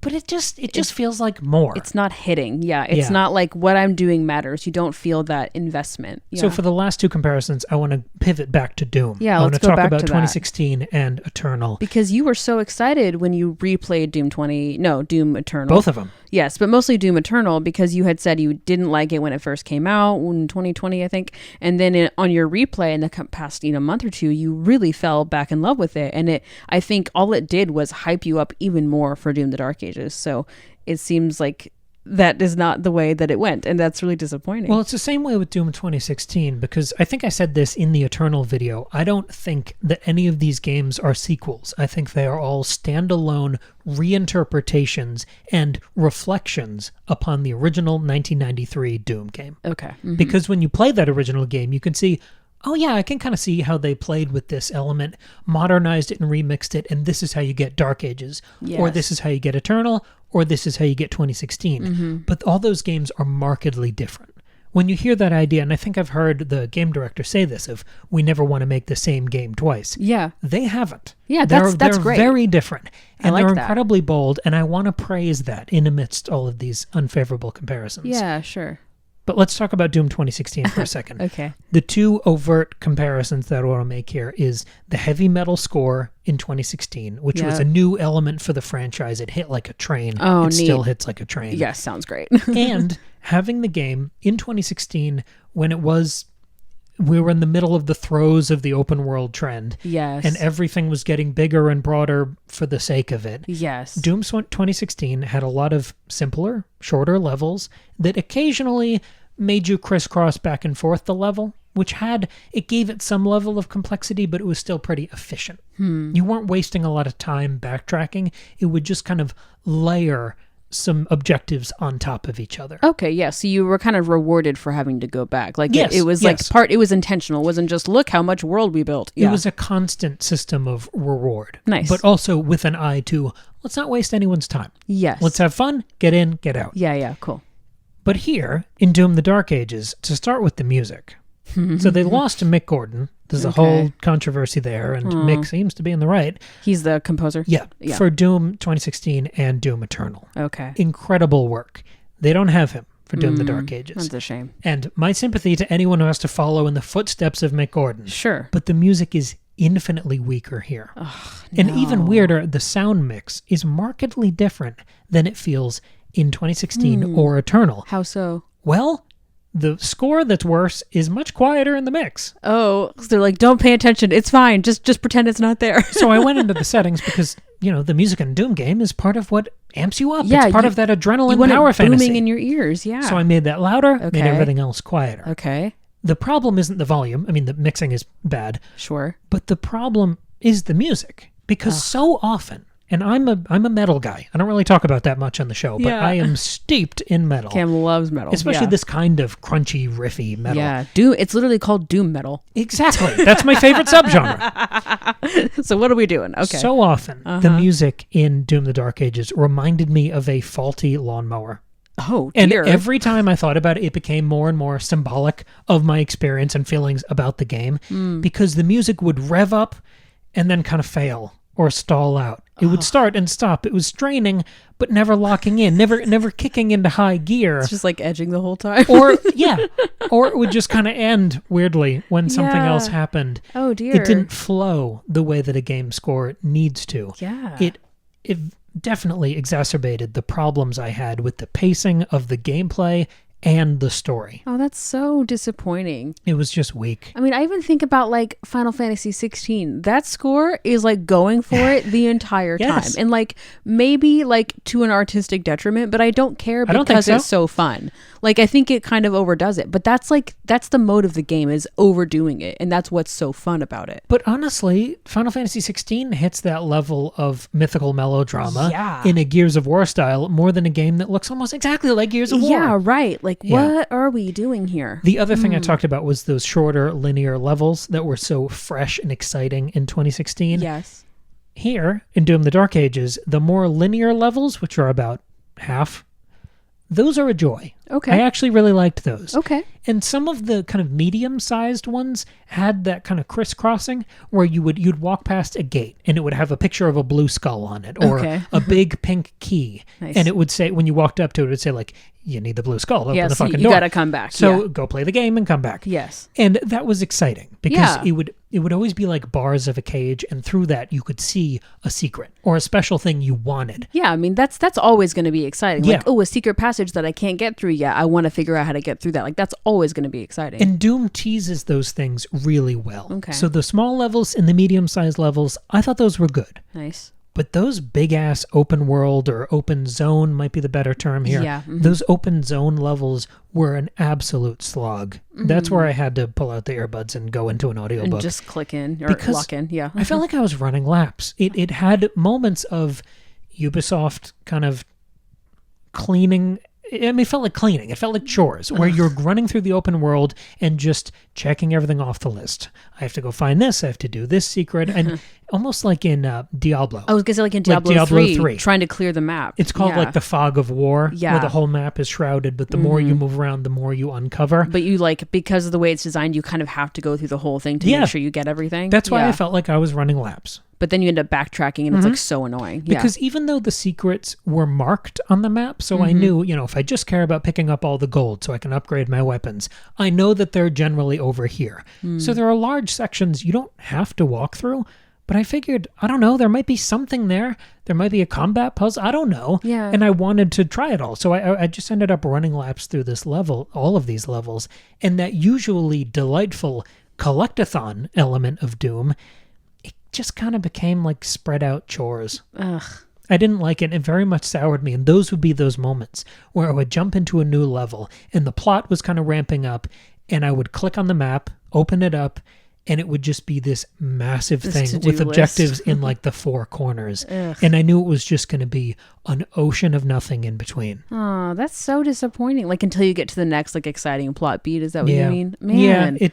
but it just feels like more. It's not hitting. Yeah. It's not like what I'm doing matters. You don't feel that investment. Yeah. So for the last two comparisons, I want to pivot back to Doom. Yeah, I let's want to go talk back about to 2016 and Eternal. Because you were so excited when you replayed Doom Eternal. Both of them. Yes, but mostly Doom Eternal, because you had said you didn't like it when it first came out in 2020, I think. And then on your replay in the past month or two, you really fell back in love with it. And I think all it did was hype you up even more for Doom the Dark Ages. So it seems like that is not the way that it went, and that's really disappointing. Well, it's the same way with Doom 2016, because I think I said this in the Eternal video. I don't think that any of these games are sequels. I think they are all standalone reinterpretations and reflections upon the original 1993 Doom game. Okay. Mm-hmm. Because when you play that original game, you can see, oh yeah, I can kind of see how they played with this element, modernized it and remixed it, and this is how you get Dark Ages, or this is how you get Eternal, or this is how you get 2016. Mm-hmm. But all those games are markedly different. When you hear that idea, and I think I've heard the game director say this, of we never want to make the same game twice. Yeah. They haven't. Yeah, that's they're great. Very different. And they're incredibly bold, and I want to praise that in amidst all of these unfavorable comparisons. Yeah, sure. But let's talk about Doom 2016 for a second. Okay. The two overt comparisons that I want to make here is the heavy metal score in 2016, which was a new element for the franchise. It hit like a train. Oh, it still hits like a train. Yes, sounds great. And having the game in 2016 when we were in the middle of the throes of the open world trend. Yes. And everything was getting bigger and broader for the sake of it. Yes. Doom 2016 had a lot of simpler, shorter levels that occasionally made you crisscross back and forth the level, which it gave it some level of complexity, but it was still pretty efficient. You weren't wasting a lot of time backtracking. It would just kind of layer some objectives on top of each other. Okay, yeah. So you were kind of rewarded for having to go back. Like yes, it was yes. it was intentional. It wasn't just look how much world we built. Yeah. It was a constant system of reward. Nice. But also with an eye to, let's not waste anyone's time. Yes. Let's have fun, get in, get out. Yeah, cool. But here, in Doom the Dark Ages, to start with the music. So they lost to Mick Gordon. There's a whole controversy there, and Mick seems to be in the right. He's the composer? Yeah, for Doom 2016 and Doom Eternal. Okay. Incredible work. They don't have him for Doom the Dark Ages. That's a shame. And my sympathy to anyone who has to follow in the footsteps of Mick Gordon. Sure. But the music is infinitely weaker here. And even weirder, the sound mix is markedly different than it feels in 2016 or Eternal. How so? Well, the score that's worse is much quieter in the mix. Oh, so they're like, don't pay attention. It's fine. Just pretend it's not there. So I went into the settings because, the music in Doom game is part of what amps you up. Yeah, it's part of that adrenaline want power it booming fantasy. in your ears, yeah. So I made that louder, made Okay. everything else quieter. Okay, The problem isn't the volume. I mean, the mixing is bad. sure. But the problem is the music. Because so often, and I'm a metal guy. I don't really talk about that much on the show, but Yeah. I am steeped in metal. Cam loves metal. Especially this kind of crunchy, riffy metal. Yeah, Doom. It's literally called Doom metal. Exactly. That's my favorite subgenre. So what are we doing? Okay. So often, the music in Doom the Dark Ages reminded me of a faulty lawnmower. Oh, And dear. every time I thought about it, it became more and more symbolic of my experience and feelings about the game because the music would rev up and then kind of fail or stall out. It would start and stop. It was straining, but never locking in, never kicking into high gear. It's just like edging the whole time. Or it would just kind of end weirdly when something Yeah. else happened. Oh, dear. It didn't flow the way that a game score needs to. Yeah. It definitely exacerbated the problems I had with the pacing of the gameplay and the story. Oh, that's so disappointing. It was just weak. I mean, I even think about like Final Fantasy 16. That score is like going for it the entire time. Yes. And like maybe like to an artistic detriment, but I don't care I because don't think so. it's so fun. Like I think it kind of overdoes it, but that's the mode of the game is overdoing it. And that's what's so fun about it. But honestly, Final Fantasy 16 hits that level of mythical melodrama Yeah. in a Gears of War style more than a game that looks almost exactly like Gears of War. Yeah, right. Like Yeah. what are we doing here? The other thing I talked about was those shorter linear levels that were so fresh and exciting in 2016. Yes. Here, in Doom the Dark Ages, the more linear levels, which are about half, those are a joy. Okay. I actually really liked those. Okay. And some of the kind of medium-sized ones had that kind of crisscrossing where you'd walk past a gate and it would have a picture of a blue skull on it or Okay. a big pink key. Nice. And it would say, when you walked up to it, it would say like, you need the blue skull, open Yes, the fucking you door. gotta come back. So Yeah. go play the game and come back. Yes. And that was exciting because Yeah. it would always be like bars of a cage, and through that you could see a secret or a special thing you wanted. Yeah, I mean that's always going to be exciting. Yeah. Like, oh, a secret passage that I can't get through yet. I want to figure out how to get through that. Like that's always going to be exciting. And Doom teases those things really well. Okay. So the small levels and the medium-sized levels, I thought those were good. Nice. But those big-ass open world or open zone might be the better term here. Yeah. Mhm. Those open zone levels were an absolute slog. That's where I had to pull out the earbuds and go into an audiobook. And just click in or Because lock in. Yeah. I felt like I was running laps. It had moments of Ubisoft kind of cleaning. I mean, it felt like cleaning. It felt like chores where you're running through the open world and just checking everything off the list. I have to go find this. I have to do this secret. And almost like in Diablo. I was going to say like in Like Diablo, Diablo 3, 3. trying to clear the map. It's called Yeah. like the fog of war, Yeah. where the whole map is shrouded, but the more you move around, the more you uncover. But you like, because of the way it's designed, you kind of have to go through the whole thing to Yeah. make sure you get everything. That's why Yeah. I felt like I was running laps. But then you end up backtracking and it's like so annoying. Yeah. Because even though the secrets were marked on the map, so I knew, if I just care about picking up all the gold so I can upgrade my weapons, I know that they're generally over here. So there are large sections you don't have to walk through, But I figured, I don't know, there might be something there. There might be a combat puzzle. I don't know. Yeah. And I wanted to try it all. So I just ended up running laps through this level, all of these levels. And that usually delightful collectathon element of Doom, it just kind of became like spread out chores. Ugh. I didn't like it. It very much soured me. And those would be those moments where I would jump into a new level and the plot was kind of ramping up and I would click on the map, open it up, and it would just be this massive thing with objectives in like the four corners. And I knew it was just going to be an ocean of nothing in between. Oh, that's so disappointing. Like until you get to the next like exciting plot beat. Is that what you mean? Man. Yeah,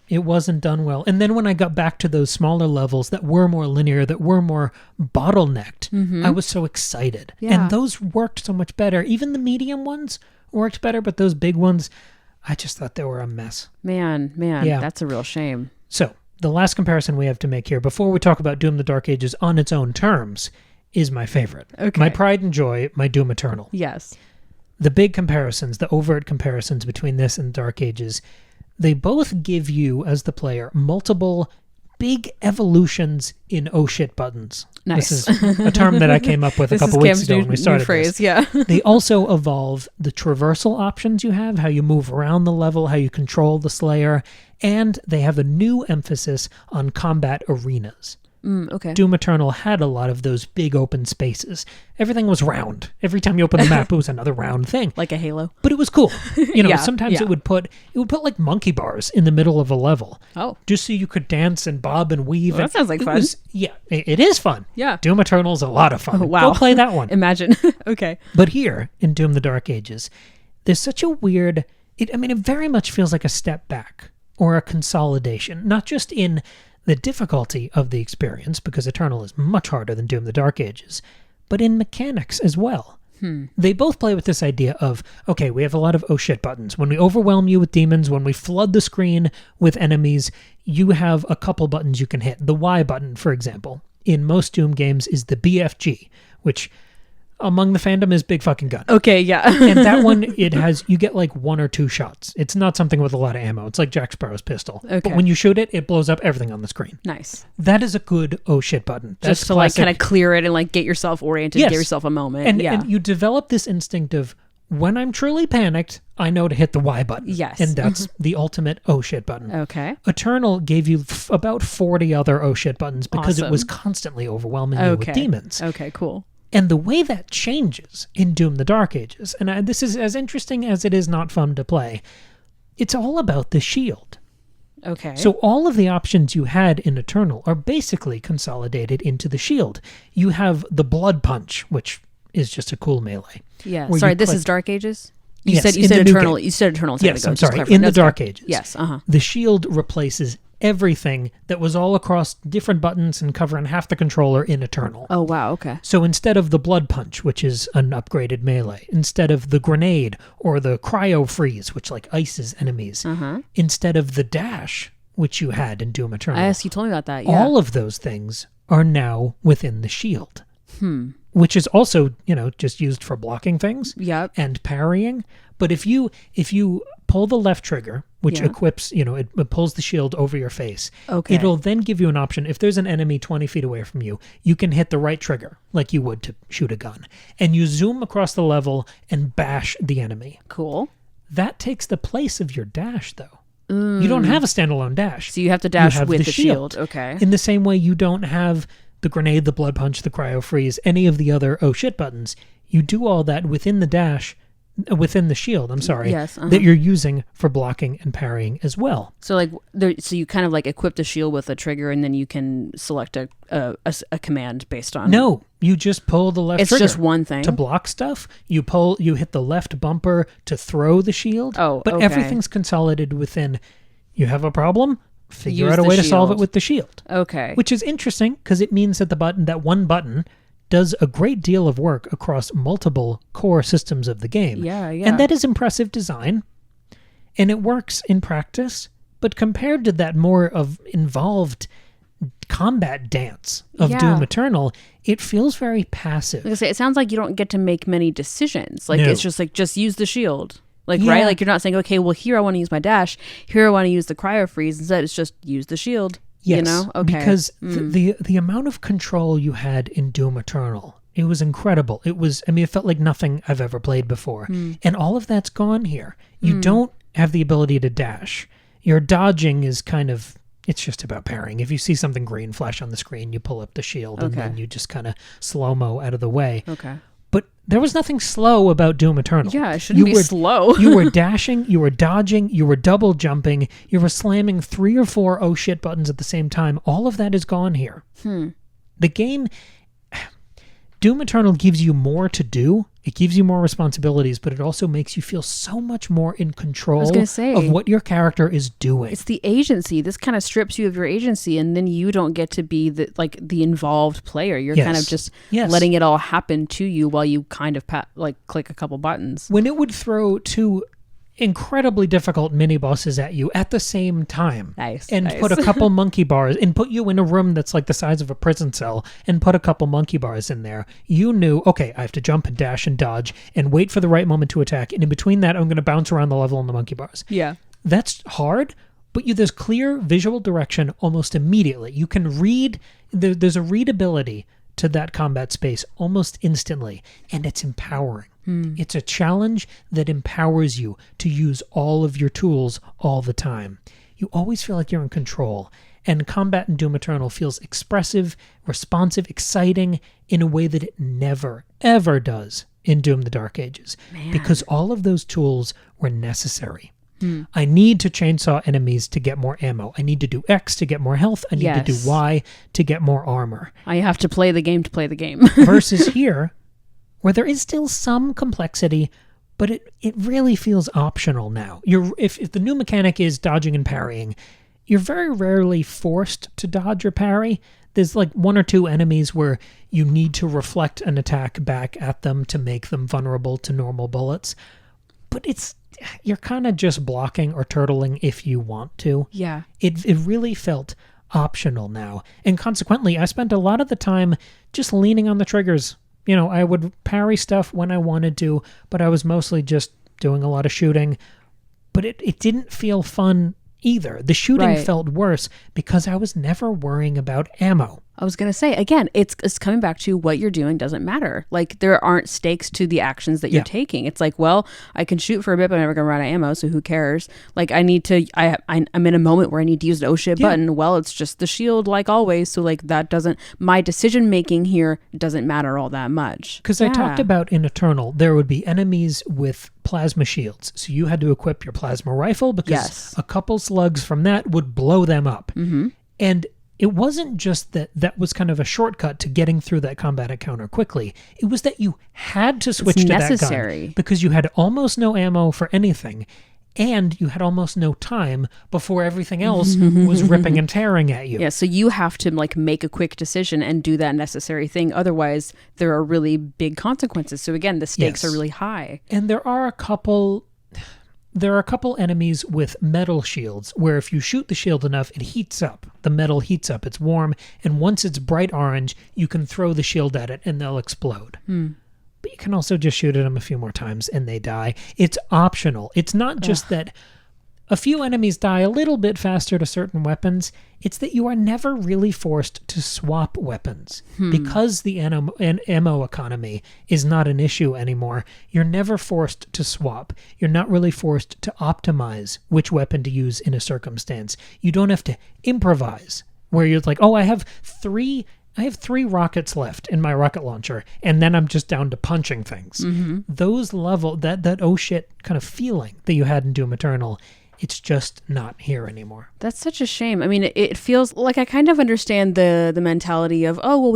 it wasn't done well. And then when I got back to those smaller levels that were more linear, that were more bottlenecked, I was so excited. Yeah. And those worked so much better. Even the medium ones worked better, but those big ones, I just thought they were a mess. Man, that's a real shame. So, the last comparison we have to make here, before we talk about Doom the Dark Ages on its own terms, is my favorite. Okay. My pride and joy, my Doom Eternal. Yes. The big comparisons, the overt comparisons between this and Dark Ages, they both give you, as the player, multiple big evolutions in oh shit buttons. Nice. This is a term that I came up with a couple weeks ago when we started phrase, this. Yeah. They also evolve the traversal options you have, how you move around the level, how you control the Slayer, and they have a new emphasis on combat arenas. Okay. Doom Eternal had a lot of those big open spaces. Everything was round. Every time you opened the map, it was another round thing. Like a Halo. But it was cool. Sometimes yeah. it would put like monkey bars in the middle of a level. Oh. Just so you could dance and bob and weave. Well, that sounds like fun. It is fun. Yeah. Doom Eternal is a lot of fun. Oh, wow. Go play that one. Imagine. Okay. But here, in Doom the Dark Ages, there's such a weird... it very much feels like a step back or a consolidation. Not just in the difficulty of the experience, because Eternal is much harder than Doom the Dark Ages, but in mechanics as well. They both play with this idea of, okay, we have a lot of oh shit buttons. When we overwhelm you with demons, when we flood the screen with enemies, you have a couple buttons you can hit. The Y button, for example, in most Doom games is the BFG, which among the fandom is big fucking gun. Okay, yeah. And that one, you get like one or two shots. It's not something with a lot of ammo. It's like Jack Sparrow's pistol. Okay. But when you shoot it, it blows up everything on the screen. Nice. That is a good oh shit button. That's just to classic. like kind of clear it and like get yourself oriented, Yes. give yourself a moment. And you develop this instinct of, when I'm truly panicked, I know to hit the Y button. Yes. And that's the ultimate oh shit button. Okay. Eternal gave you about 40 other oh shit buttons because Awesome. it was constantly overwhelming you with demons. Okay, cool. And the way that changes in Doom the Dark Ages, and this is as interesting as it is not fun to play, it's all about the shield. Okay. So all of the options you had in Eternal are basically consolidated into the shield. You have the Blood Punch, which is just a cool melee. Yeah. where Sorry, you this click- is Dark Ages? Yes, You in said the new Eternal. game. You said Eternal. a second Yes, ago, I'm just sorry. clarifying. In the That's Dark good. Ages. Yes. The shield replaces everything that was all across different buttons and covering half the controller in Eternal. Oh, wow. Okay. So instead of the Blood Punch, which is an upgraded melee, instead of the Grenade or the Cryo Freeze, which like ices enemies, instead of the Dash, which you had in Doom Eternal, Yes, you told me about that. Yeah. all of those things are now within the shield. Which is also, just used for blocking things Yep. and parrying. But if you pull the left trigger, which Yeah. equips, it pulls the shield over your face, Okay. it'll then give you an option. If there's an enemy 20 feet away from you, you can hit the right trigger like you would to shoot a gun. And you zoom across the level and bash the enemy. Cool. That takes the place of your dash, though. You don't have a standalone dash. So you have to dash have with the shield. Okay. In the same way you don't have the Grenade, the Blood Punch, the Cryo Freeze, any of the other oh shit buttons. You do all that within the dash, within the shield, Yes, that you're using for blocking and parrying as well. So like, so you kind of like equip the shield with a trigger, and then you can select a command based on. No, you just pull the left trigger. It's just one thing to block stuff. You hit the left bumper to throw the shield. Oh, but okay. everything's consolidated within. You have a problem? Figure Use out a the way to solve it shield. with the shield. Okay. Which is interesting because it means that that one button does a great deal of work across multiple core systems of the game. Yeah, yeah. And that is impressive design. And it works in practice, but compared to that more of involved combat dance of Yeah. Doom Eternal, it feels very passive. Like I say, it sounds like you don't get to make many decisions. Like No. it's just like, just use the shield. Like, Yeah. right? Like you're not saying, okay, well here I want to use my dash. Here I want to use the cryo freeze. Instead it's just use the shield. Yes, you know? Okay. because the amount of control you had in Doom Eternal, it was incredible. It felt like nothing I've ever played before. And all of that's gone here. You don't have the ability to dash. Your dodging is it's just about parrying. If you see something green flash on the screen, you pull up the shield and then you just kind of slow-mo out of the way. Okay. But there was nothing slow about Doom Eternal. Yeah, it shouldn't be slow. You were dashing, you were dodging, you were double jumping, you were slamming 3 or 4 oh shit buttons at the same time. All of that is gone here. The game, Doom Eternal gives you more to do. It gives you more responsibilities, but it also makes you feel so much more in control of what your character is doing. It's the agency. This kind of strips you of your agency, and then you don't get to be the involved player. You're kind of just letting it all happen to you while you kind of click a couple buttons. When it would throw 2 incredibly difficult mini bosses at you at the same time, put a couple monkey bars and put you in a room that's like the size of a prison cell and put a couple monkey bars in there, you knew, okay, I have to jump and dash and dodge and wait for the right moment to attack, and in between that I'm going to bounce around the level on the monkey bars. That's hard, but there's clear visual direction almost immediately. You can read, there's a readability to that combat space almost instantly, and it's empowering. It's a challenge that empowers you to use all of your tools all the time. You always feel like you're in control, and combat in Doom Eternal feels expressive, responsive, exciting in a way that it never, ever does in Doom the Dark Ages, because all of those tools were necessary. I need to chainsaw enemies to get more ammo. I need to do X to get more health. I need to do Y to get more armor. I have to play the game to play the game. Versus here, where there is still some complexity, but it really feels optional now. If the new mechanic is dodging and parrying, you're very rarely forced to dodge or parry. There's like 1 or 2 enemies where you need to reflect an attack back at them to make them vulnerable to normal bullets. But you're kind of just blocking or turtling if you want to. Yeah. It really felt optional now. And consequently, I spent a lot of the time just leaning on the triggers. I would parry stuff when I wanted to, but I was mostly just doing a lot of shooting. But it didn't feel fun either. The shooting felt worse because I was never worrying about ammo. I was going to say, again, it's coming back to what you're doing doesn't matter. Like, there aren't stakes to the actions that you're taking. It's like, well, I can shoot for a bit, but I'm never going to run out of ammo, so who cares? Like, I'm in a moment where I need to use an oh shit button. Well, it's just the shield like always, so like my decision making here doesn't matter all that much. Because I talked about in Eternal, there would be enemies with plasma shields, so you had to equip your plasma rifle because a couple slugs from that would blow them up. And it wasn't just that was kind of a shortcut to getting through that combat encounter quickly. It was that you had to switch to that gun because you had almost no ammo for anything, and you had almost no time before everything else was ripping and tearing at you. Yeah, so you have to make a quick decision and do that necessary thing. Otherwise, there are really big consequences. So again, the stakes are really high. And there are a couple enemies with metal shields where if you shoot the shield enough, it heats up. The metal heats up. It's warm. And once it's bright orange, you can throw the shield at it and they'll explode. But you can also just shoot at them a few more times and they die. It's optional. It's not just that a few enemies die a little bit faster to certain weapons. It's that you are never really forced to swap weapons. Because the ammo economy is not an issue anymore, you're never forced to swap. You're not really forced to optimize which weapon to use in a circumstance. You don't have to improvise, where you're like, oh, I have three rockets left in my rocket launcher, and then I'm just down to punching things. Those that oh shit kind of feeling that you had in Doom Eternal, it's just not here anymore. That's such a shame. I mean, it feels like I kind of understand the mentality of, oh, well,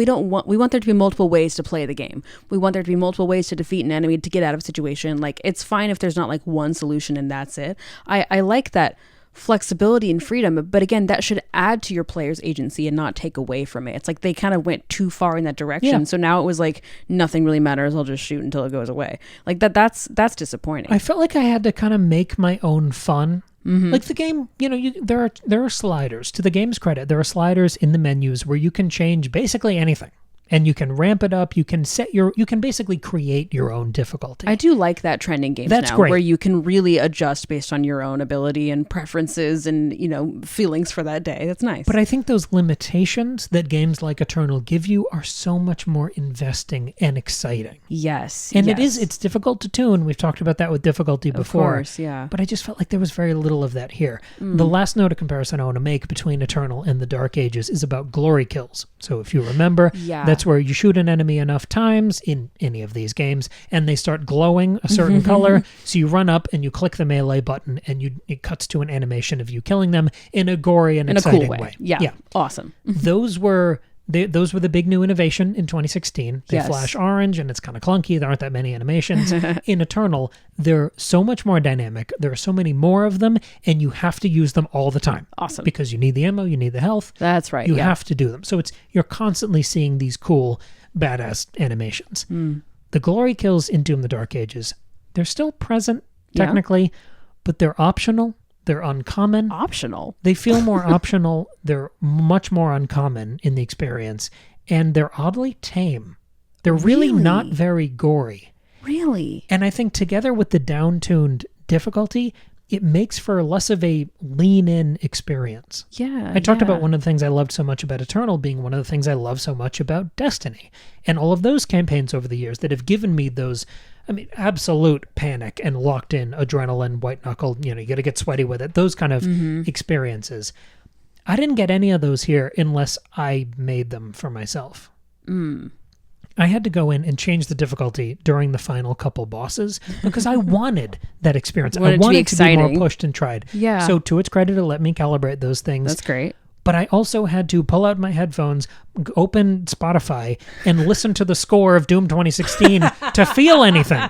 we want there to be multiple ways to play the game. We want there to be multiple ways to defeat an enemy, to get out of a situation. Like, it's fine if there's not like one solution and that's it. I like that flexibility and freedom, but again, that should add to your player's agency and not take away from it. It's like they kind of went too far in that direction. So now it was like, nothing really matters, I'll just shoot until it goes away. Like that's disappointing. I felt like I had to kind of make my own fun. Like the game, there are sliders. To the game's credit, there are sliders in the menus where you can change basically anything. And you can ramp it up. You can you can basically create your own difficulty. I do like that trend in games That's now, great. where you can really adjust based on your own ability and preferences and, feelings for that day. That's nice. But I think those limitations that games like Eternal give you are so much more investing and exciting. Yes. And it's difficult to tune. We've talked about that with difficulty before. Of course, yeah. But I just felt like there was very little of that here. The last note of comparison I want to make between Eternal and the Dark Ages is about glory kills. So if you remember, that's where you shoot an enemy enough times in any of these games and they start glowing a certain color. So you run up and you click the melee button and it cuts to an animation of you killing them in a gory and exciting cool way. Yeah. Awesome. Those were the big new innovation in 2016. They flash orange and it's kind of clunky. There aren't that many animations. In Eternal, they're so much more dynamic. There are so many more of them and you have to use them all the time. Awesome. Because you need the ammo, you need the health. That's right. You have to do them. So you're constantly seeing these cool, badass animations. The glory kills in Doom the Dark Ages, they're still present technically, but they're optional. They're uncommon. Optional? They feel more optional. They're much more uncommon in the experience. And they're oddly tame. They're really not very gory. Really? And I think together with the down-tuned difficulty, it makes for less of a lean-in experience. Yeah. I talked about one of the things I loved so much about Eternal being one of the things I love so much about Destiny. And all of those campaigns over the years that have given me those, absolute panic and locked in adrenaline, white knuckle, you got to get sweaty with it, those kind of experiences. I didn't get any of those here unless I made them for myself. I had to go in and change the difficulty during the final couple bosses because I wanted that experience. I wanted to be more pushed and tried. Yeah. So to its credit, it let me calibrate those things. That's great. But I also had to pull out my headphones, open Spotify, and listen to the score of Doom 2016 to feel anything.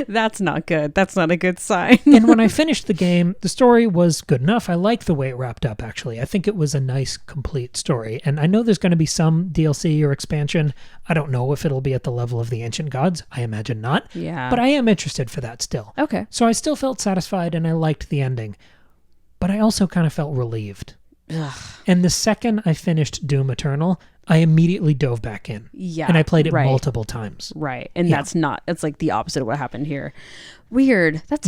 That's not good. That's not a good sign. And when I finished the game, the story was good enough. I liked the way it wrapped up, actually. I think it was a nice, complete story. And I know there's going to be some DLC or expansion. I don't know if it'll be at the level of the Ancient Gods. I imagine not. Yeah. But I am interested for that still. Okay. So I still felt satisfied and I liked the ending. But I also kind of felt relieved. Ugh. And the second I finished Doom Eternal, I immediately dove back in. Yeah. And I played it multiple times. Right. And that's like the opposite of what happened here. Weird. That's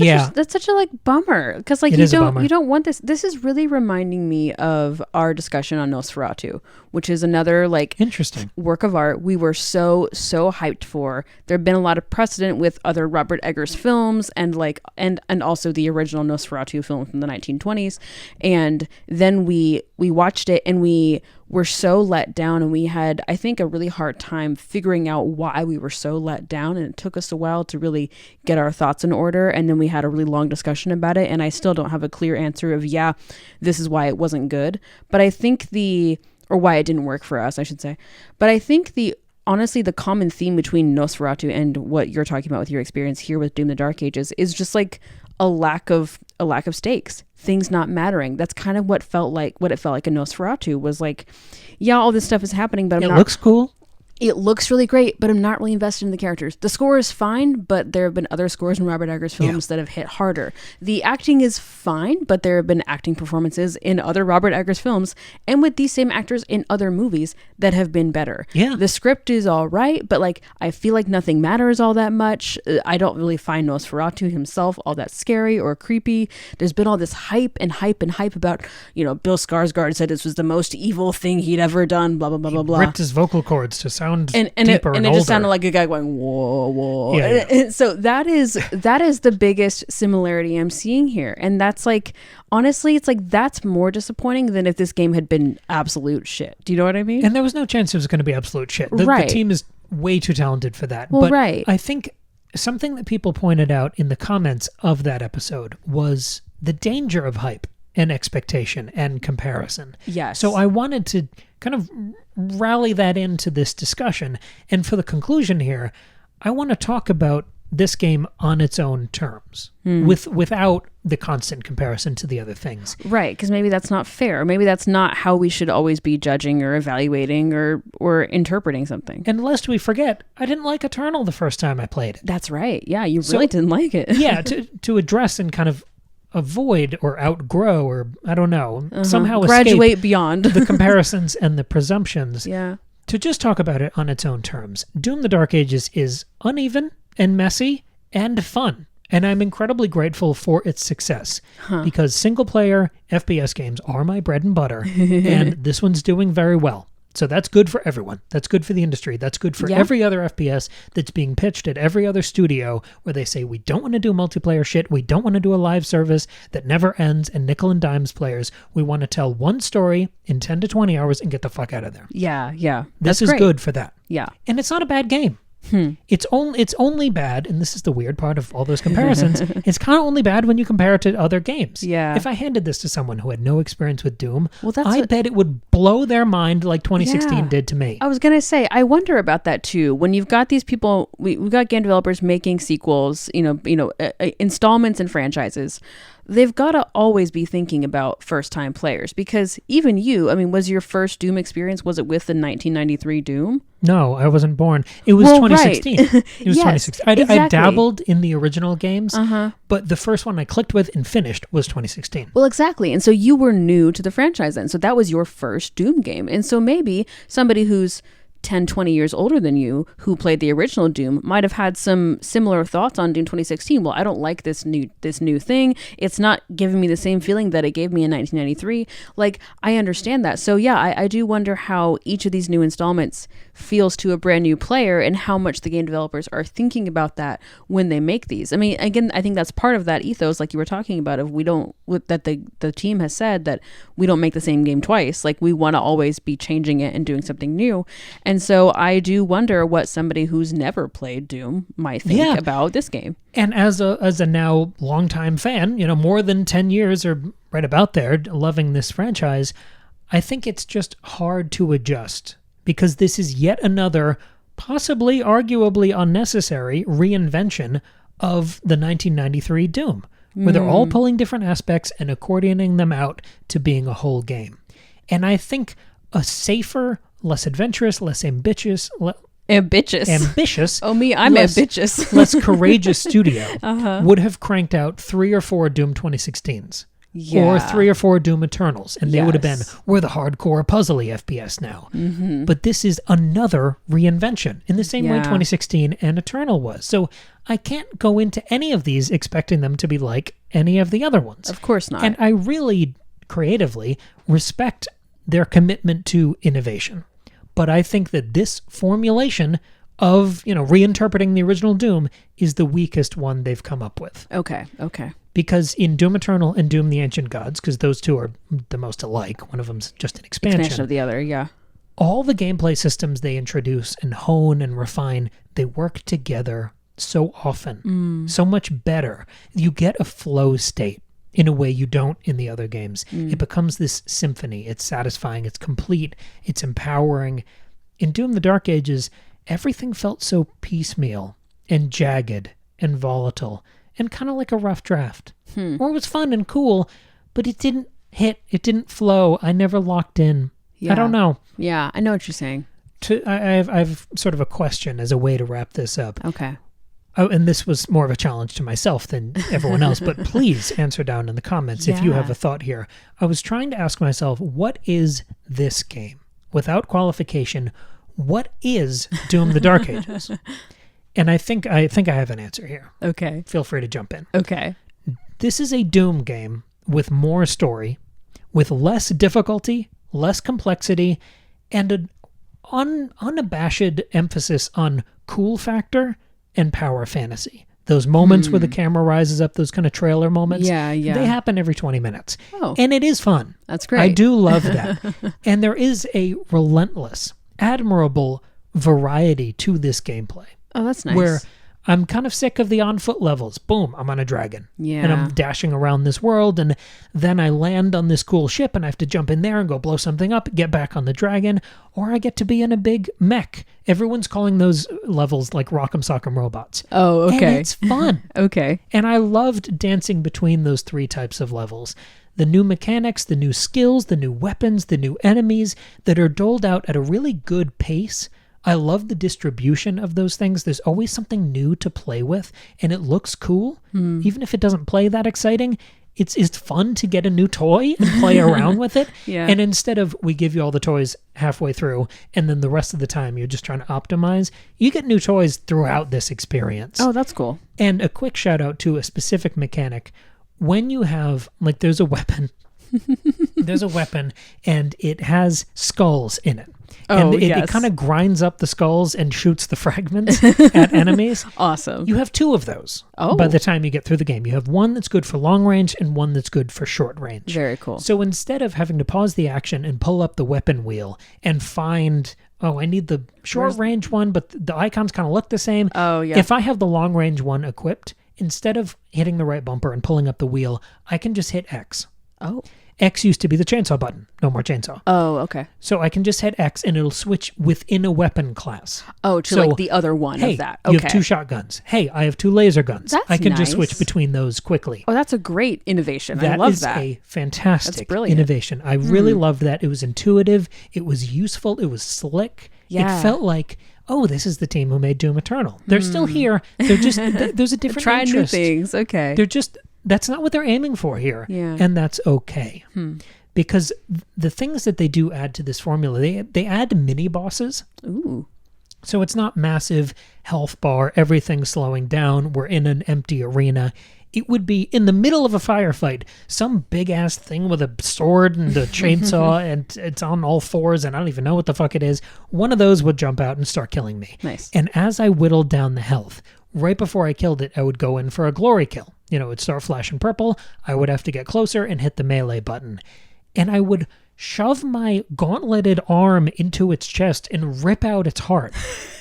such a like bummer. Because like you don't want this. This is really reminding me of our discussion on Nosferatu, which is another like interesting work of art we were so hyped for. There have been a lot of precedent with other Robert Eggers films and like and also the original Nosferatu film from the 1920s. And then we watched it and we were so let down, and we had, I think, a really hard time figuring out why we were so let down, and it took us a while to really get our thoughts in order, and then we had a really long discussion about it, and I still don't have a clear answer of, this is why it wasn't good, but I think or why it didn't work for us, I should say, but I think honestly, the common theme between Nosferatu and what you're talking about with your experience here with Doom the Dark Ages is just like a lack of stakes, things not mattering. That's kind of what it felt like in Nosferatu was like, all this stuff is happening, but it looks cool. It looks really great, but I'm not really invested in the characters. The score is fine, but there have been other scores in Robert Eggers films that have hit harder. The acting is fine, but there have been acting performances in other Robert Eggers films and with these same actors in other movies that have been better. Yeah. The script is all right, but like I feel like nothing matters all that much. I don't really find Nosferatu himself all that scary or creepy. There's been all this hype about, Bill Skarsgård said this was the most evil thing he'd ever done, blah, blah, blah, blah, blah. Ripped his vocal cords to sound and deeper it older. Just sounded like a guy going whoa whoa. Yeah. And so that is the biggest similarity I'm seeing here, and that's like honestly it's like that's more disappointing than if this game had been absolute shit. Do you know what I mean? And there was no chance it was going to be absolute shit. The team is way too talented for that. Well, but right. I think something that people pointed out in the comments of that episode was the danger of hype and expectation and comparison. Yes. So I wanted to kind of rally that into this discussion. And for the conclusion here, I want to talk about this game on its own terms, without the constant comparison to the other things. Right, because maybe that's not fair. Maybe that's not how we should always be judging or evaluating or interpreting something. And lest we forget, I didn't like Eternal the first time I played it. That's right. Yeah, you really didn't like it. Yeah, to address and kind of avoid or outgrow or I don't know, somehow graduate escape beyond the comparisons and the presumptions. Yeah. To just talk about it on its own terms, Doom the Dark Ages is uneven and messy and fun. And I'm incredibly grateful for its success because single-player FPS games are my bread and butter, and this one's doing very well. So that's good for everyone. That's good for the industry. That's good for every other FPS that's being pitched at every other studio where they say, we don't want to do multiplayer shit. We don't want to do a live service that never ends and nickel and dimes players. We want to tell one story in 10 to 20 hours and get the fuck out of there. Yeah. This is good for that. Yeah. And it's not a bad game. It's only bad, and this is the weird part of all those comparisons, it's kind of only bad when you compare it to other games. Yeah. If I handed this to someone who had no experience with Doom, I bet it would blow their mind like 2016 did to me. I was going to say, I wonder about that too. When you've got these people, we've got game developers making sequels, installments and franchises. They've got to always be thinking about first-time players because even you, was your first Doom experience, was it with the 1993 Doom? No, I wasn't born. It was 2016. Right. It was 2016. I dabbled in the original games, but the first one I clicked with and finished was 2016. Well, exactly. And so you were new to the franchise then. So that was your first Doom game. And so maybe somebody who's 10, 20 years older than you who played the original Doom might have had some similar thoughts on Doom 2016. Well, I don't like this new thing. It's not giving me the same feeling that it gave me in 1993. Like, I understand that. So yeah, I do wonder how each of these new installments feels to a brand new player and how much the game developers are thinking about that when they make these. Again, I think that's part of that ethos, like you were talking about, of that the team has said that we don't make the same game twice. Like, we want to always be changing it and doing something new. And so I do wonder what somebody who's never played Doom might think about this game. And as a now longtime fan, more than 10 years or right about there, loving this franchise, I think it's just hard to adjust because this is yet another, possibly arguably unnecessary reinvention of the 1993 Doom, where they're all pulling different aspects and accordioning them out to being a whole game. And I think a safer, less adventurous, less ambitious. Ambitious. Oh, me, I'm ambitious. Less courageous studio would have cranked out 3 or 4 Doom 2016s. Yeah. Or 3 or 4 Doom Eternals. And they would have been, we're the hardcore puzzly FPS now. Mm-hmm. But this is another reinvention in the same way 2016 and Eternal was. So I can't go into any of these expecting them to be like any of the other ones. Of course not. And I really creatively respect their commitment to innovation. But I think that this formulation of, reinterpreting the original Doom is the weakest one they've come up with. Okay. Because in Doom Eternal and Doom the Ancient Gods, because those two are the most alike, one of them's just an expansion of the other, yeah. All the gameplay systems they introduce and hone and refine, they work together so often, so much better. You get a flow state in a way you don't in the other games. It becomes this symphony. It's satisfying. It's complete. It's empowering. In Doom the Dark Ages, everything felt so piecemeal and jagged and volatile and kind of like a rough draft. Or it was fun and cool, but it didn't hit. It didn't flow. I never locked in. Yeah. I don't know. Yeah, I know what you're saying. I've sort of a question as a way to wrap this up. Okay. Oh, and this was more of a challenge to myself than everyone else, but please answer down in the comments if you have a thought here. I was trying to ask myself, what is this game? Without qualification, what is Doom the Dark Ages? And I think I have an answer here. Okay. Feel free to jump in. Okay. This is a Doom game with more story, with less difficulty, less complexity, and an unabashed emphasis on cool factor and power fantasy. Those moments where the camera rises up, those kind of trailer moments, they happen every 20 minutes. Oh. And it is fun. That's great. I do love that. And there is a relentless, admirable variety to this gameplay. Oh, that's nice. Where I'm kind of sick of the on-foot levels. Boom, I'm on a dragon. Yeah. And I'm dashing around this world, and then I land on this cool ship, and I have to jump in there and go blow something up, get back on the dragon, or I get to be in a big mech. Everyone's calling those levels like Rock'em Sock'em Robots. Oh, okay. And it's fun. Okay. And I loved dancing between those 3 types of levels. The new mechanics, the new skills, the new weapons, the new enemies that are doled out at a really good pace. I love the distribution of those things. There's always something new to play with, and it looks cool. Even if it doesn't play that exciting, it's fun to get a new toy and play around with it. Yeah. And instead of we give you all the toys halfway through and then the rest of the time you're just trying to optimize, you get new toys throughout this experience. Oh, that's cool. And a quick shout out to a specific mechanic. When you have, like, there's a weapon. There's a weapon and it has skulls in it. And it kind of grinds up the skulls and shoots the fragments at enemies. Awesome. You have 2 of those by the time you get through the game. You have one that's good for long range and one that's good for short range. Very cool. So instead of having to pause the action and pull up the weapon wheel and find, I need the short range one, but the icons kind of look the same. Oh, yeah. If I have the long range one equipped, instead of hitting the right bumper and pulling up the wheel, I can just hit X. Oh. X used to be the chainsaw button. No more chainsaw. Oh, okay. So I can just hit X and it'll switch within a weapon class. Oh, to like the other one of that. Okay. You have 2 shotguns. Hey, I have 2 laser guns. I can just switch between those quickly. Oh, that's a great innovation. I love that. That is a fantastic innovation. I really loved that. It was intuitive. It was useful. It was slick. Yeah. It felt like, this is the team who made Doom Eternal. They're still here. They're just, there's a different Trying interest. new things. Okay. They're just, that's not what they're aiming for here. Yeah. And that's okay. Because the things that they do add to this formula, they add mini bosses. Ooh. So it's not massive health bar, everything slowing down, we're in an empty arena. It would be in the middle of a firefight, some big ass thing with a sword and a chainsaw and it's on all 4s and I don't even know what the fuck it is. One of those would jump out and start killing me. Nice. And as I whittled down the health, right before I killed it, I would go in for a glory kill. It'd start flashing purple. I would have to get closer and hit the melee button. And I would shove my gauntleted arm into its chest and rip out its heart.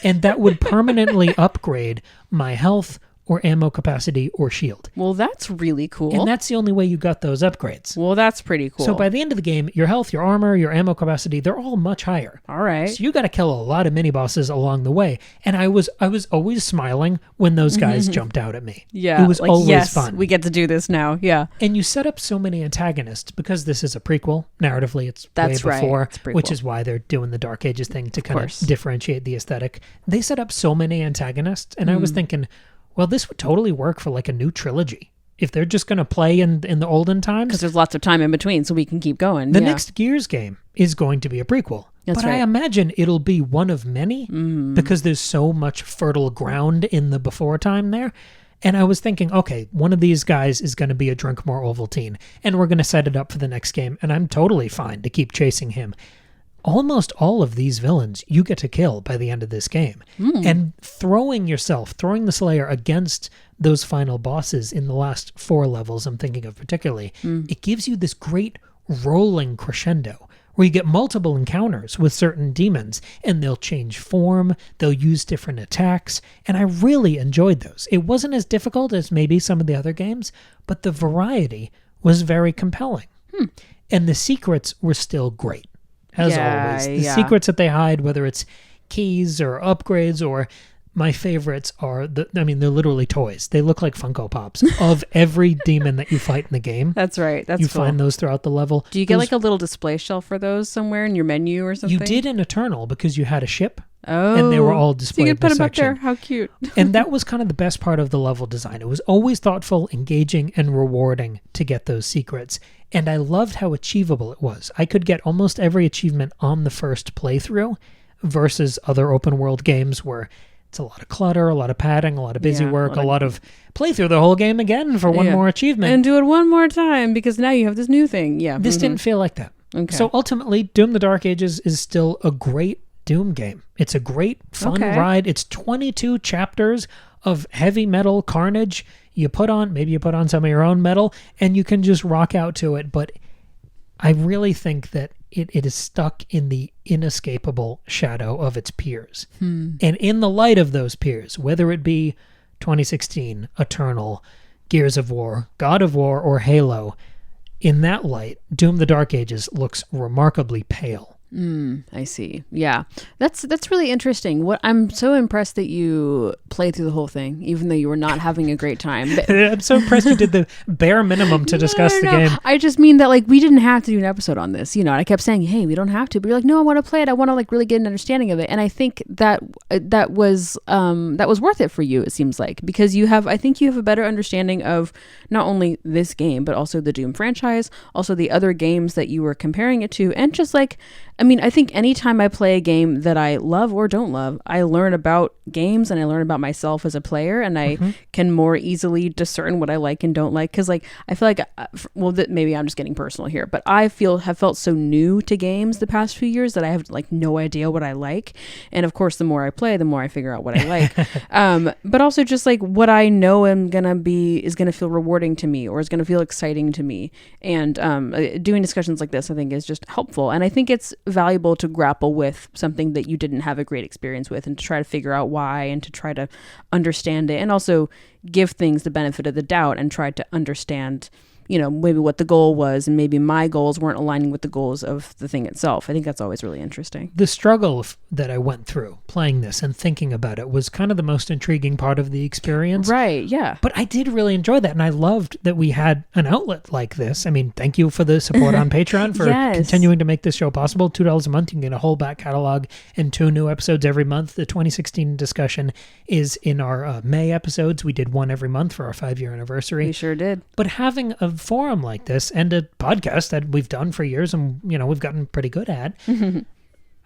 And that would permanently upgrade my health or ammo capacity or shield. Well, that's really cool. And that's the only way you got those upgrades. Well, that's pretty cool. So by the end of the game, your health, your armor, your ammo capacity, they're all much higher. All right. So you got to kill a lot of mini bosses along the way. And I was always smiling when those guys jumped out at me. Yeah. It was like, always yes, fun. We get to do this now. Yeah. And you set up so many antagonists because this is a prequel. Narratively, it's that's way before, right. It's a prequel. Which is why they're doing the Dark Ages thing to kind of differentiate the aesthetic. They set up so many antagonists, and I was thinking, well, this would totally work for like a new trilogy. If they're just going to play in the olden times. Because there's lots of time in between, so we can keep going. The next Gears game is going to be a prequel. That's but right. I imagine it'll be one of many because there's so much fertile ground in the before time there. And I was thinking, okay, one of these guys is going to be a Drinkmore Ovaltine, and we're going to set it up for the next game, and I'm totally fine to keep chasing him. Almost all of these villains you get to kill by the end of this game. And throwing the Slayer against those final bosses in the last 4 levels I'm thinking of particularly, it gives you this great rolling crescendo where you get multiple encounters with certain demons and they'll change form, they'll use different attacks, and I really enjoyed those. It wasn't as difficult as maybe some of the other games, but the variety was very compelling. And the secrets were still great. As always, the secrets that they hide, whether it's keys or upgrades or my favorites are, they're literally toys. They look like Funko Pops of every demon that you fight in the game. That's right. That's You cool. find those throughout the level. Do you get like a little display shelf for those somewhere in your menu or something? You did in Eternal because you had a ship. Oh. And they were all displayed so you could put in them section. up there. How cute. And that was kind of the best part of the level design. It was always thoughtful, engaging, and rewarding to get those secrets. And I loved how achievable it was. I could get almost every achievement on the first playthrough versus other open world games where it's a lot of clutter, a lot of padding, a lot of busy work, a lot of play through the whole game again for one more achievement. And do it one more time because now you have this new thing. Yeah. This didn't feel like that. Okay. So ultimately, Doom the Dark Ages is still a great Doom game. It's a great, fun ride. It's 22 chapters of heavy metal carnage. Maybe you put on some of your own metal, and you can just rock out to it. But I really think that it is stuck in the inescapable shadow of its peers. And in the light of those peers, whether it be 2016, Eternal, Gears of War, God of War, or Halo, in that light, Doom the Dark Ages looks remarkably pale I see. Yeah, that's really interesting. What I'm so impressed that you played through the whole thing, even though you were not having a great time. I'm so impressed you did the bare minimum to discuss the game. I just mean that like we didn't have to do an episode on this, and I kept saying, hey, we don't have to, but you're like, no, I want to play it. I want to like really get an understanding of it, and I think that was worth it for you. It seems like, because I think you have a better understanding of not only this game but also the Doom franchise, also the other games that you were comparing it to, and just like. I mean, I think anytime I play a game that I love or don't love, I learn about games and I learn about myself as a player, and I can more easily discern what I like and don't like. Because, like, I feel like, maybe I'm just getting personal here, but I have felt so new to games the past few years that I have like no idea what I like. And of course, the more I play, the more I figure out what I like. But also just like what I know is gonna feel rewarding to me or is gonna feel exciting to me. And doing discussions like this, I think, is just helpful. And I think it's valuable to grapple with something that you didn't have a great experience with and to try to figure out why and to try to understand it, and also give things the benefit of the doubt and try to understand maybe what the goal was, and maybe my goals weren't aligning with the goals of the thing itself. I think that's always really interesting. The struggle that I went through playing this and thinking about it was kind of the most intriguing part of the experience. Right, yeah. But I did really enjoy that, and I loved that we had an outlet like this. I mean, thank you for the support on Patreon for continuing to make this show possible. $2 a month, you can get a whole back catalog and 2 new episodes every month. The 2016 discussion is in our May episodes. We did one every month for our 5-year anniversary. We sure did. But having a forum like this and a podcast that we've done for years and we've gotten pretty good at,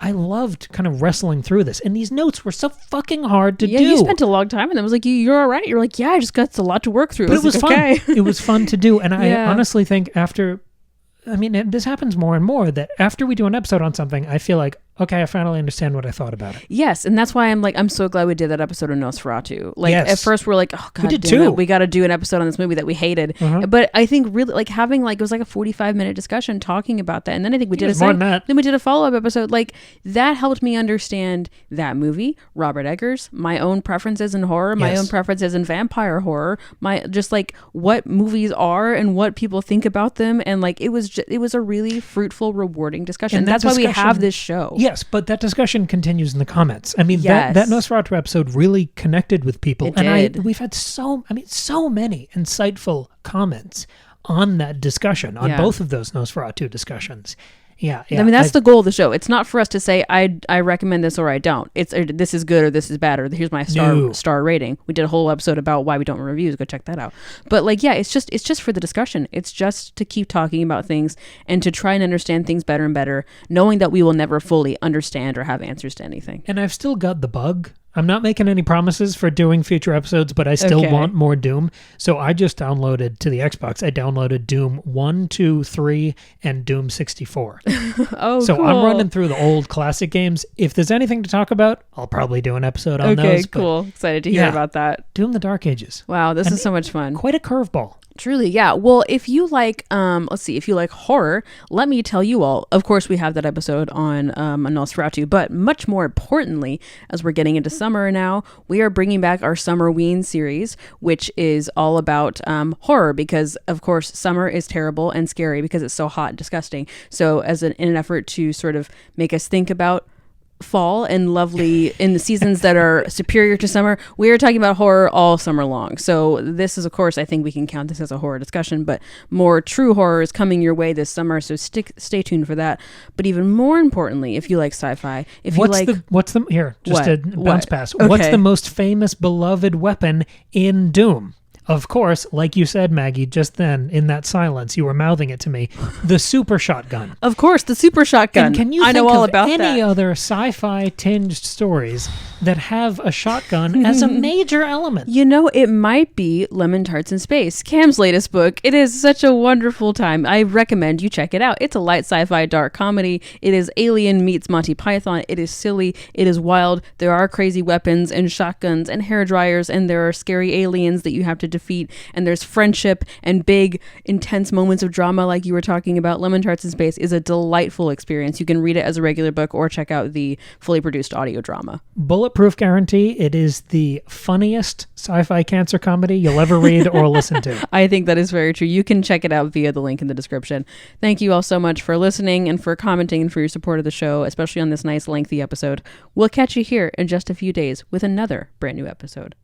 I loved kind of wrestling through this, and these notes were so fucking hard to do. Yeah, you spent a long time, and I was like, you're all right. You're like, yeah, I just got a lot to work through. But it was fun. Okay. It was fun to do, and I honestly think this happens more and more, that after we do an episode on something, I feel like, okay, I finally understand what I thought about it. Yes, and that's why I'm so glad we did that episode of Nosferatu. Like, at first we're like, oh, God, we did too. We got to do an episode on this movie that we hated. But I think really, like, having, like, it was like a 45-minute discussion talking about that, and then I think we did then we did a follow-up episode. Like, that helped me understand that movie, Robert Eggers, my own preferences in horror, my own preferences in vampire horror, my just, like, what movies are and what people think about them, and, like, it was a really fruitful, rewarding discussion. And that's why we have this show. Yes, but that discussion continues in the comments. I mean, that Nosferatu episode really connected with people. We've had so many insightful comments on that discussion, on both of those Nosferatu discussions. Yeah. I mean, that's the goal of the show. It's not for us to say, I recommend this or I don't. It's this is good or this is bad or here's my star rating. We did a whole episode about why we don't reviews. Go check that out. But like, yeah, it's just for the discussion. It's just to keep talking about things and to try and understand things better and better, knowing that we will never fully understand or have answers to anything. And I've still got the bug. I'm not making any promises for doing future episodes, but I still want more Doom. So I just downloaded to the Xbox. I downloaded Doom 1, 2, 3, and Doom 64. So cool. I'm running through the old classic games. If there's anything to talk about, I'll probably do an episode on those. Okay, cool. Excited to hear about that. Doom the Dark Ages. Wow, this is so much fun. Quite a curveball. Truly, yeah. Well, if you like, if you like horror, let me tell you all. Of course, we have that episode on Nosferatu, but much more importantly, as we're getting into summer now, we are bringing back our Summerween series, which is all about horror, because of course, summer is terrible and scary because it's so hot and disgusting. So, in an effort to sort of make us think about fall and lovely in the seasons that are superior to summer, we are talking about horror all summer long. So this is, of course, I think we can count this as a horror discussion, but more true horror is coming your way this summer, so stay tuned for that. But even more importantly, if you like sci-fi, what's the what's the most famous beloved weapon in Doom? Of course, like you said, Maggie, just then, in that silence, you were mouthing it to me, the super shotgun. Of course, the super shotgun. And can you think of any other sci-fi tinged stories that have a shotgun as a major element? You know, it might be Lemon Tarts in Space, Cam's latest book. It is such a wonderful time. I recommend you check it out. It's a light sci-fi dark comedy. It is Alien meets Monty Python. It is silly. It is wild. There are crazy weapons and shotguns and hair dryers, and there are scary aliens that you have to defeat, and there's friendship and big intense moments of drama like you were talking about. Lemon Tarts in Space is a delightful experience. You can read it as a regular book or check out the fully produced audio drama. bulletproof guarantee. It is the funniest sci-fi cancer comedy you'll ever read or listen to. I think that is very true. You can check it out via the link in the description. Thank you all so much for listening and for commenting and for your support of the show, especially on this nice lengthy episode. We'll catch you here in just a few days with another brand new episode.